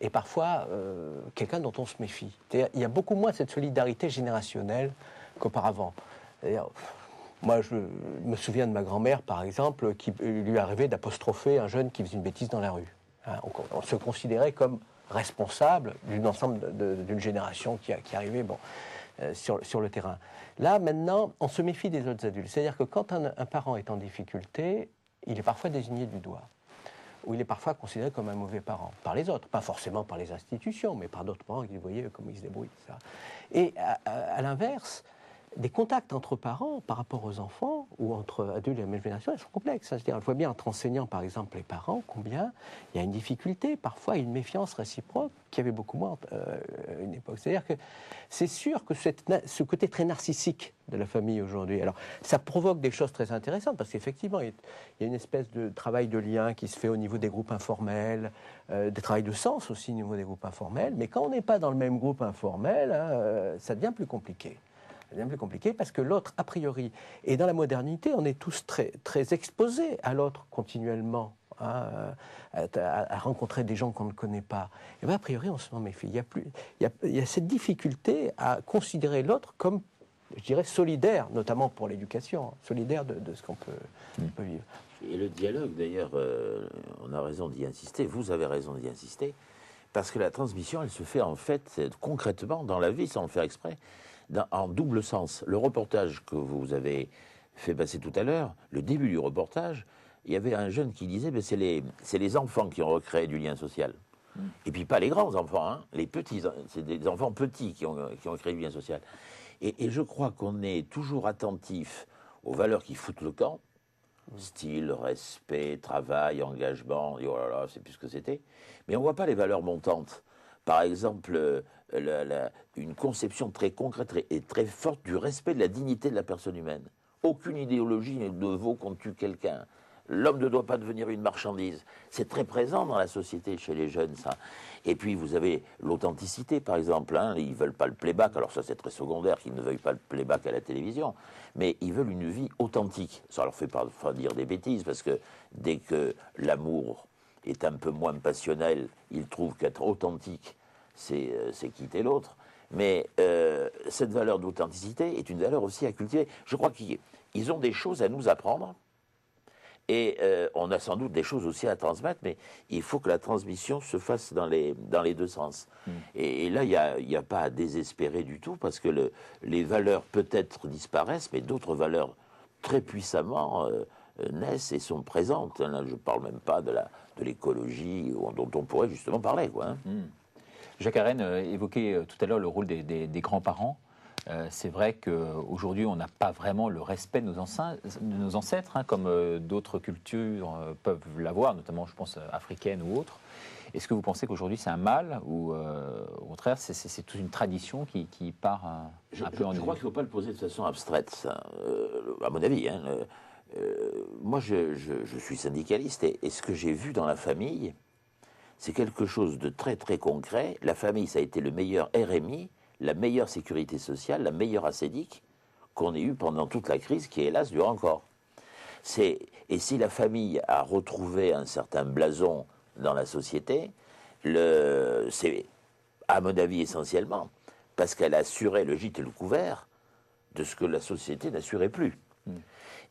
est parfois quelqu'un dont on se méfie. C'est-à-dire, il y a beaucoup moins cette solidarité générationnelle qu'auparavant. Moi, je me souviens de ma grand-mère, par exemple, qui lui arrivait d'apostropher un jeune qui faisait une bêtise dans la rue. On se considérait comme responsable d'une génération qui arrivait sur le terrain. Là, maintenant, on se méfie des autres adultes. C'est-à-dire que quand un parent est en difficulté, il est parfois désigné du doigt, où il est parfois considéré comme un mauvais parent, par les autres, pas forcément par les institutions, mais par d'autres parents qui voyaient comment il se débrouille, etc. Et à l'inverse, des contacts entre parents par rapport aux enfants ou entre adultes de la même génération, elles sont complexes. C'est-à-dire, on voit bien entre enseignants, par exemple, les parents, combien il y a une difficulté, parfois une méfiance réciproque, qui avait beaucoup moins à une époque. C'est-à-dire que c'est sûr que ce côté très narcissique de la famille aujourd'hui, alors ça provoque des choses très intéressantes, parce qu'effectivement, il y a une espèce de travail de lien qui se fait au niveau des groupes informels, des travails de sens aussi au niveau des groupes informels, mais quand on n'est pas dans le même groupe informel, ça devient plus compliqué. C'est bien plus compliqué parce que l'autre, a priori, et dans la modernité, on est tous très, très exposés à l'autre continuellement, à rencontrer des gens qu'on ne connaît pas. Et bien, a priori, on s'en méfie. Il y a cette difficulté à considérer l'autre comme, je dirais, solidaire, notamment pour l'éducation, solidaire de ce qu'on peut vivre. Et le dialogue, d'ailleurs, on a raison d'y insister, vous avez raison d'y insister, parce que la transmission, elle se fait en fait concrètement dans la vie, sans le faire exprès. En double sens. Le reportage que vous avez fait passer tout à l'heure, le début du reportage, il y avait un jeune qui disait c'est les enfants qui ont recréé du lien social. Et puis pas les grands enfants, hein, les petits, c'est des enfants petits qui ont créé du lien social. Et je crois qu'on est toujours attentif aux valeurs qui foutent le camp, style, respect, travail, engagement, oh là là, c'est plus ce que c'était. Mais on ne voit pas les valeurs montantes. Par exemple, une conception très concrète et très forte du respect de la dignité de la personne humaine. Aucune idéologie ne vaut qu'on tue quelqu'un. L'homme ne doit pas devenir une marchandise. C'est très présent dans la société, chez les jeunes, ça. Et puis, vous avez l'authenticité, par exemple. Hein, ils ne veulent pas le playback. Alors ça, c'est très secondaire qu'ils ne veuillent pas le playback à la télévision. Mais ils veulent une vie authentique. Ça leur fait parfois dire des bêtises, parce que dès que l'amour est un peu moins passionnel, ils trouvent qu'être authentique, c'est quitter l'autre. Mais cette valeur d'authenticité est une valeur aussi à cultiver. Je crois qu'ils ont des choses à nous apprendre. Et on a sans doute des choses aussi à transmettre, mais il faut que la transmission se fasse dans les deux sens. Et là, il n'y a pas à désespérer du tout, parce que les valeurs peut-être disparaissent, mais d'autres valeurs très puissamment naissent et sont présentes. Là, je ne parle même pas de l'écologie, dont on pourrait justement parler, quoi, hein. Jacques Arène évoquait tout à l'heure le rôle des grands-parents. C'est vrai qu'aujourd'hui, on n'a pas vraiment le respect de nos ancêtres, hein, comme d'autres cultures peuvent l'avoir, notamment, je pense, africaines ou autres. Est-ce que vous pensez qu'aujourd'hui, c'est un mal, ou au contraire, c'est toute une tradition qui part un peu en... Je crois qu'il ne faut pas le poser de façon abstraite, ça, à mon avis. Hein, moi, je suis syndicaliste, et ce que j'ai vu dans la famille, c'est quelque chose de très, très concret. La famille, ça a été le meilleur RMI, la meilleure sécurité sociale, la meilleure ACEDIC qu'on ait eue pendant toute la crise, qui, hélas, dure encore. Et si la famille a retrouvé un certain blason dans la société, c'est, à mon avis, essentiellement, parce qu'elle assurait le gîte et le couvert de ce que la société n'assurait plus.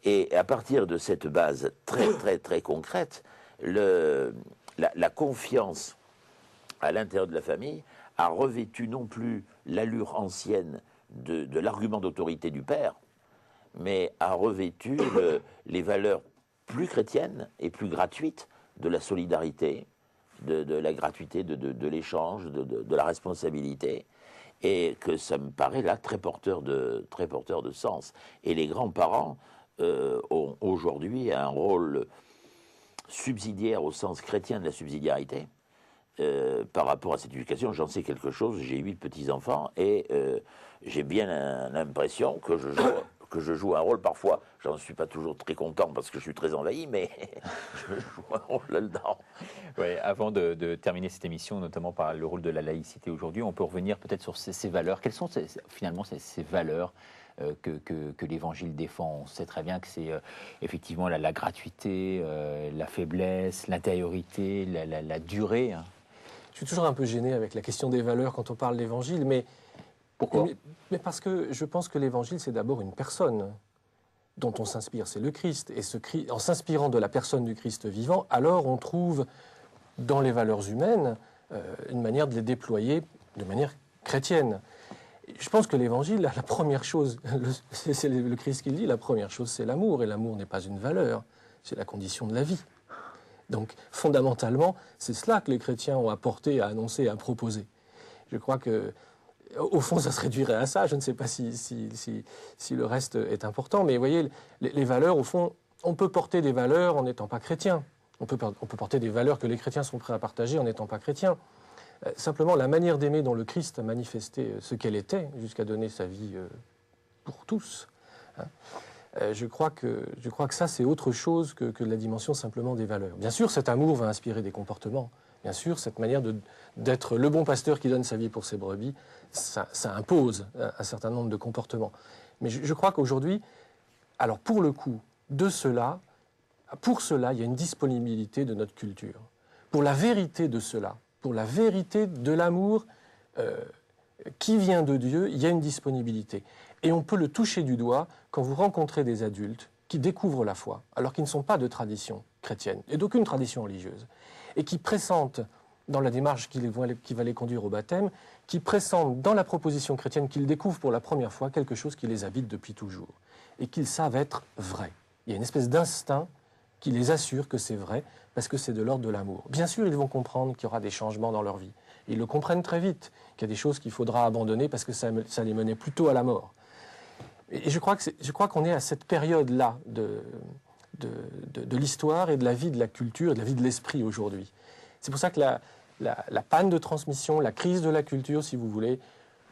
Et à partir de cette base très, très, très concrète, la confiance à l'intérieur de la famille a revêtu non plus l'allure ancienne de l'argument d'autorité du père, mais a revêtu les valeurs plus chrétiennes et plus gratuites de la solidarité, de la gratuité, de l'échange, de la responsabilité, et que ça me paraît là très porteur de sens. Et les grands-parents ont aujourd'hui un rôle subsidiaire au sens chrétien de la subsidiarité par rapport à cette éducation. J'en sais quelque chose, j'ai 8 petits-enfants et j'ai bien l'impression que je joue un rôle, parfois j'en suis pas toujours très content parce que je suis très envahi, mais je joue un rôle là-dedans. Ouais, avant de terminer cette émission, notamment par le rôle de la laïcité aujourd'hui, on peut revenir peut-être sur ces valeurs. Quelles sont finalement ces valeurs que l'Évangile défend? On sait très bien que c'est effectivement la gratuité, la faiblesse, l'intériorité, la durée, hein. Je suis toujours un peu gêné avec la question des valeurs quand on parle d'Évangile, mais... Pourquoi ? Mais parce que je pense que l'Évangile, c'est d'abord une personne dont on s'inspire, c'est le Christ. Et en s'inspirant de la personne du Christ vivant, alors on trouve dans les valeurs humaines une manière de les déployer de manière chrétienne. Je pense que l'Évangile, la première chose, c'est le Christ qui le dit, la première chose, c'est l'amour. Et l'amour n'est pas une valeur. c'est la condition de la vie. Donc, fondamentalement, c'est cela que les chrétiens ont apporté, à annoncer, à proposer. Je crois que, au fond, ça se réduirait à ça. Je ne sais pas si le reste est important, mais vous voyez, les valeurs, au fond, on peut porter des valeurs en n'étant pas chrétien. On peut porter des valeurs que les chrétiens sont prêts à partager en n'étant pas chrétiens. Simplement, la manière d'aimer dont le Christ a manifesté ce qu'elle était, jusqu'à donner sa vie pour tous, hein, je crois que ça, c'est autre chose que la dimension simplement des valeurs. Bien sûr, cet amour va inspirer des comportements. Bien sûr, cette manière d'être le bon pasteur qui donne sa vie pour ses brebis, ça impose un certain nombre de comportements. Mais je crois qu'aujourd'hui, alors pour le coup, pour cela, il y a une disponibilité de notre culture. Pour la vérité de cela, pour la vérité de l'amour qui vient de Dieu, il y a une disponibilité. Et on peut le toucher du doigt quand vous rencontrez des adultes qui découvrent la foi, alors qu'ils ne sont pas de tradition chrétienne et d'aucune tradition religieuse, et qui pressentent dans la démarche qui va les conduire au baptême, qui pressentent dans la proposition chrétienne qu'ils découvrent pour la première fois quelque chose qui les habite depuis toujours, et qu'ils savent être vrai. Il y a une espèce d'instinct qui les assure que c'est vrai, parce que c'est de l'ordre de l'amour. Bien sûr, ils vont comprendre qu'il y aura des changements dans leur vie. Ils le comprennent très vite, qu'il y a des choses qu'il faudra abandonner parce que ça les menait plutôt à la mort. Et je crois qu'on est à cette période-là de l'histoire et de la vie de la culture, et de la vie de l'esprit aujourd'hui. C'est pour ça que la panne de transmission, la crise de la culture, si vous voulez,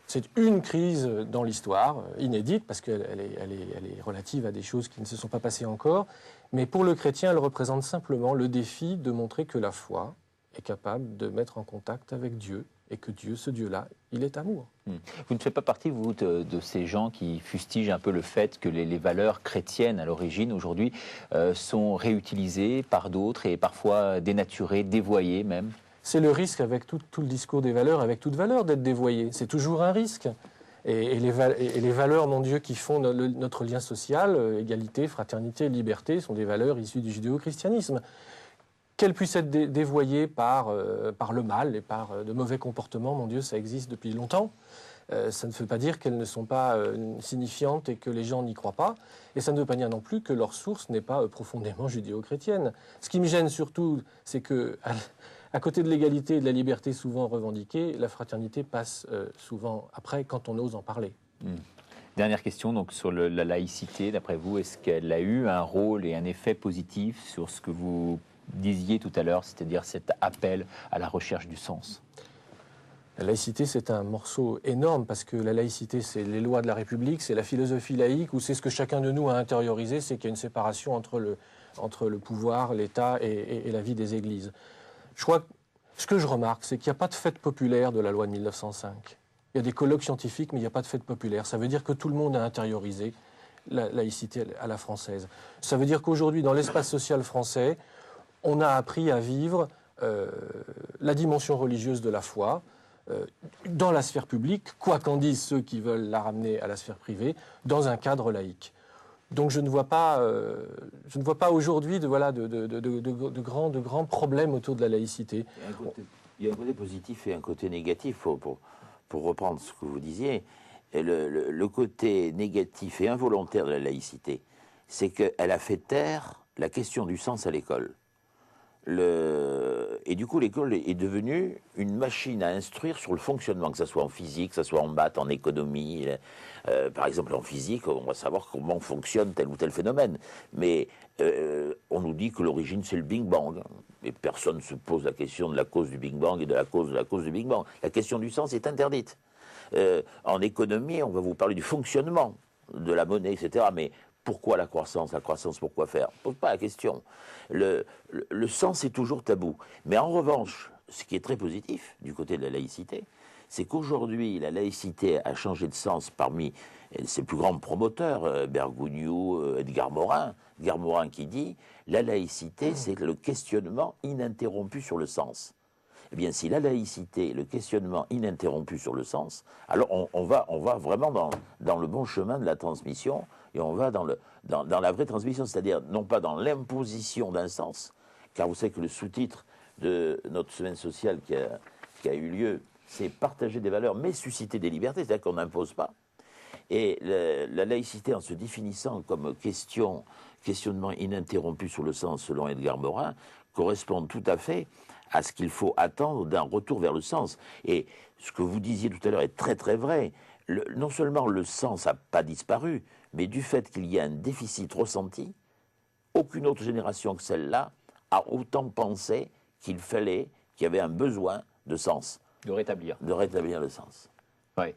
c'est une crise dans l'histoire, inédite, parce qu'elle est relative à des choses qui ne se sont pas passées encore. Mais pour le chrétien, elle représente simplement le défi de montrer que la foi est capable de mettre en contact avec Dieu, et que Dieu, ce Dieu-là, il est amour. Vous ne faites pas partie, vous, de ces gens qui fustigent un peu le fait que les valeurs chrétiennes, à l'origine, aujourd'hui, sont réutilisées par d'autres et parfois dénaturées, dévoyées même? C'est le risque avec tout le discours des valeurs, avec toute valeur, d'être dévoyé. C'est toujours un risque. Et les valeurs, mon Dieu, qui font notre lien social, égalité, fraternité, liberté, sont des valeurs issues du judéo-christianisme. Qu'elles puissent être dévoyées par le mal et par de mauvais comportements, mon Dieu, ça existe depuis longtemps. Ça ne veut pas dire qu'elles ne sont pas signifiantes et que les gens n'y croient pas. Et ça ne veut pas dire non plus que leur source n'est pas profondément judéo-chrétienne. Ce qui me gêne surtout, c'est que, à côté de l'égalité et de la liberté souvent revendiquée, la fraternité passe souvent après quand on ose en parler. Dernière question donc, sur la laïcité, d'après vous, est-ce qu'elle a eu un rôle et un effet positif sur ce que vous disiez tout à l'heure, c'est-à-dire cet appel à la recherche du sens? La laïcité, c'est un morceau énorme, parce que la laïcité, c'est les lois de la République, c'est la philosophie laïque, ou c'est ce que chacun de nous a intériorisé, c'est qu'il y a une séparation entre le pouvoir, l'État et la vie des églises. Je crois que ce que je remarque, c'est qu'il n'y a pas de fête populaire de la loi de 1905. Il y a des colloques scientifiques, mais il n'y a pas de fête populaire. Ça veut dire que tout le monde a intériorisé la laïcité à la française. Ça veut dire qu'aujourd'hui, dans l'espace social français, on a appris à vivre la dimension religieuse de la foi dans la sphère publique, quoi qu'en disent ceux qui veulent la ramener à la sphère privée, dans un cadre laïque. Donc je ne vois pas aujourd'hui de grands problèmes autour de la laïcité. Il y a un côté positif et un côté négatif, pour reprendre ce que vous disiez. Et le côté négatif et involontaire de la laïcité, c'est qu'elle a fait taire la question du sens à l'école. Et du coup, l'école est devenue une machine à instruire sur le fonctionnement, que ce soit en physique, que ce soit en maths, en économie. Par exemple, en physique, on va savoir comment fonctionne tel ou tel phénomène. Mais on nous dit que l'origine, c'est le Big Bang. Et personne ne se pose la question de la cause du Big Bang et de la cause du Big Bang. La question du sens est interdite. En économie, on va vous parler du fonctionnement de la monnaie, etc. Mais pourquoi la croissance? La croissance, pourquoi faire? On ne pose pas la question. Le sens est toujours tabou. Mais en revanche, ce qui est très positif du côté de la laïcité, c'est qu'aujourd'hui, la laïcité a changé de sens parmi ses plus grands promoteurs, Bergogneau, Edgar Morin. Edgar Morin qui dit « La laïcité, c'est le questionnement ininterrompu sur le sens ». Eh bien, si la laïcité est le questionnement ininterrompu sur le sens, alors on va vraiment dans le bon chemin de la transmission, et on va dans la vraie transmission, c'est-à-dire non pas dans l'imposition d'un sens, car vous savez que le sous-titre de notre semaine sociale qui a eu lieu, c'est partager des valeurs mais susciter des libertés, c'est-à-dire qu'on n'impose pas. Et la laïcité, en se définissant comme questionnement ininterrompu sur le sens, selon Edgar Morin, correspond tout à fait à ce qu'il faut attendre d'un retour vers le sens. Et ce que vous disiez tout à l'heure est très très vrai. Non seulement le sens n'a pas disparu, mais du fait qu'il y a un déficit ressenti, aucune autre génération que celle-là a autant pensé qu'il y avait un besoin de sens. De rétablir. De rétablir le sens. Ouais.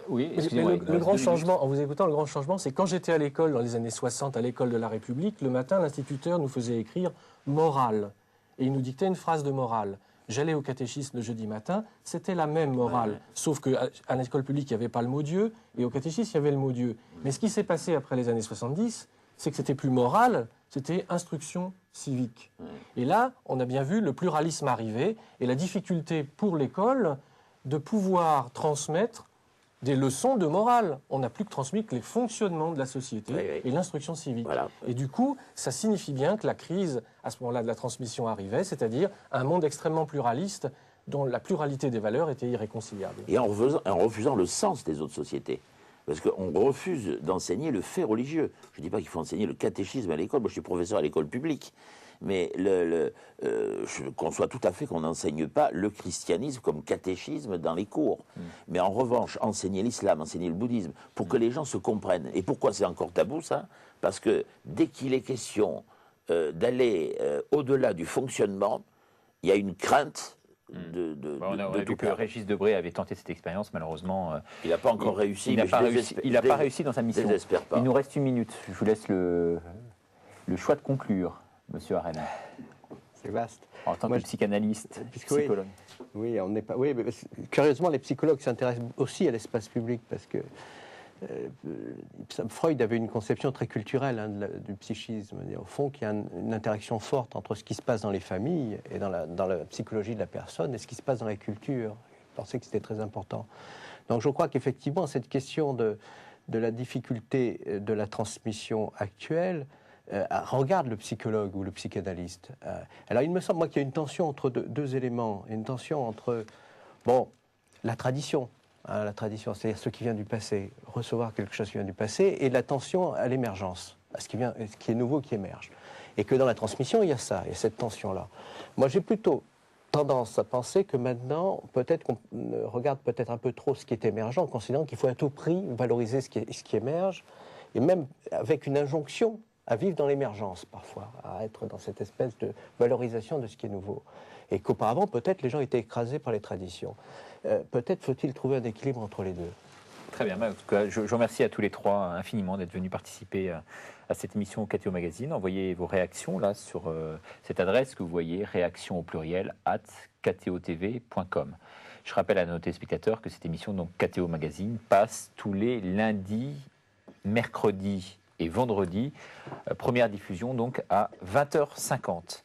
Oui, excusez-moi. Le grand changement, en vous écoutant, le grand changement, c'est quand j'étais à l'école dans les années 60, à l'école de la République, le matin, l'instituteur nous faisait écrire morale. Et il nous dictait une phrase de morale. J'allais au catéchisme le jeudi matin, c'était la même morale. Sauf qu'à l'école publique, il n'y avait pas le mot Dieu, et au catéchisme, il y avait le mot Dieu. Mais ce qui s'est passé après les années 70, c'est que c'était plus morale, c'était instruction civique. Et là, on a bien vu le pluralisme arriver, et la difficulté pour l'école de pouvoir transmettre des leçons de morale. On n'a plus que transmis que les fonctionnements de la société et l'instruction civique. Voilà. Et du coup, ça signifie bien que la crise, à ce moment-là, de la transmission arrivait, c'est-à-dire un monde extrêmement pluraliste dont la pluralité des valeurs était irréconciliable. Et en refusant le sens des autres sociétés. Parce qu'on refuse d'enseigner le fait religieux. Je ne dis pas qu'il faut enseigner le catéchisme à l'école. Moi, je suis professeur à l'école publique. Mais je conçois tout à fait qu'on n'enseigne pas le christianisme comme catéchisme dans les cours. Mais en revanche, enseigner l'islam, enseigner le bouddhisme, pour que les gens se comprennent. Et pourquoi c'est encore tabou, ça? Parce que dès qu'il est question d'aller au-delà du fonctionnement, il y a une crainte on a vu que Régis Debray avait tenté cette expérience, malheureusement. Il n'a pas encore réussi. Il n'a pas réussi dans sa mission. Pas. Il nous reste 1 minute. Je vous laisse le choix de conclure, Monsieur Arène. C'est vaste. En tant que psychanalyste, psychologue. Oui, on n'est pas. Oui, mais curieusement, les psychologues s'intéressent aussi à l'espace public parce que Freud avait une conception très culturelle du psychisme. Au fond, qu'il y a une interaction forte entre ce qui se passe dans les familles et dans la psychologie de la personne et ce qui se passe dans la culture. Je pensais que c'était très important. Donc je crois qu'effectivement, cette question de la difficulté de la transmission actuelle regarde le psychologue ou le psychanalyste. Alors il me semble, moi, qu'il y a une tension entre deux éléments. Une tension entre, la tradition. La tradition, c'est-à-dire ce qui vient du passé, recevoir quelque chose qui vient du passé, et l'attention à l'émergence, à ce qui est nouveau, qui émerge. Et que dans la transmission, il y a ça, il y a cette tension-là. Moi, j'ai plutôt tendance à penser que maintenant, peut-être qu'on regarde peut-être un peu trop ce qui est émergent, en considérant qu'il faut à tout prix valoriser ce qui émerge, et même avec une injonction à vivre dans l'émergence, parfois, à être dans cette espèce de valorisation de ce qui est nouveau. Et qu'auparavant, peut-être, les gens étaient écrasés par les traditions. Peut-être faut-il trouver un équilibre entre les deux. Très bien. En tout cas, je vous remercie à tous les trois infiniment d'être venus participer à cette émission KTO Magazine. Envoyez vos réactions là sur cette adresse que vous voyez, réaction au pluriel @ktotv.com. Je rappelle à nos téléspectateurs que cette émission, donc KTO Magazine, passe tous les lundis, mercredis et vendredis. Première diffusion donc à 20h50.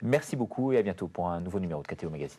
Merci beaucoup et à bientôt pour un nouveau numéro de KTO Magazine.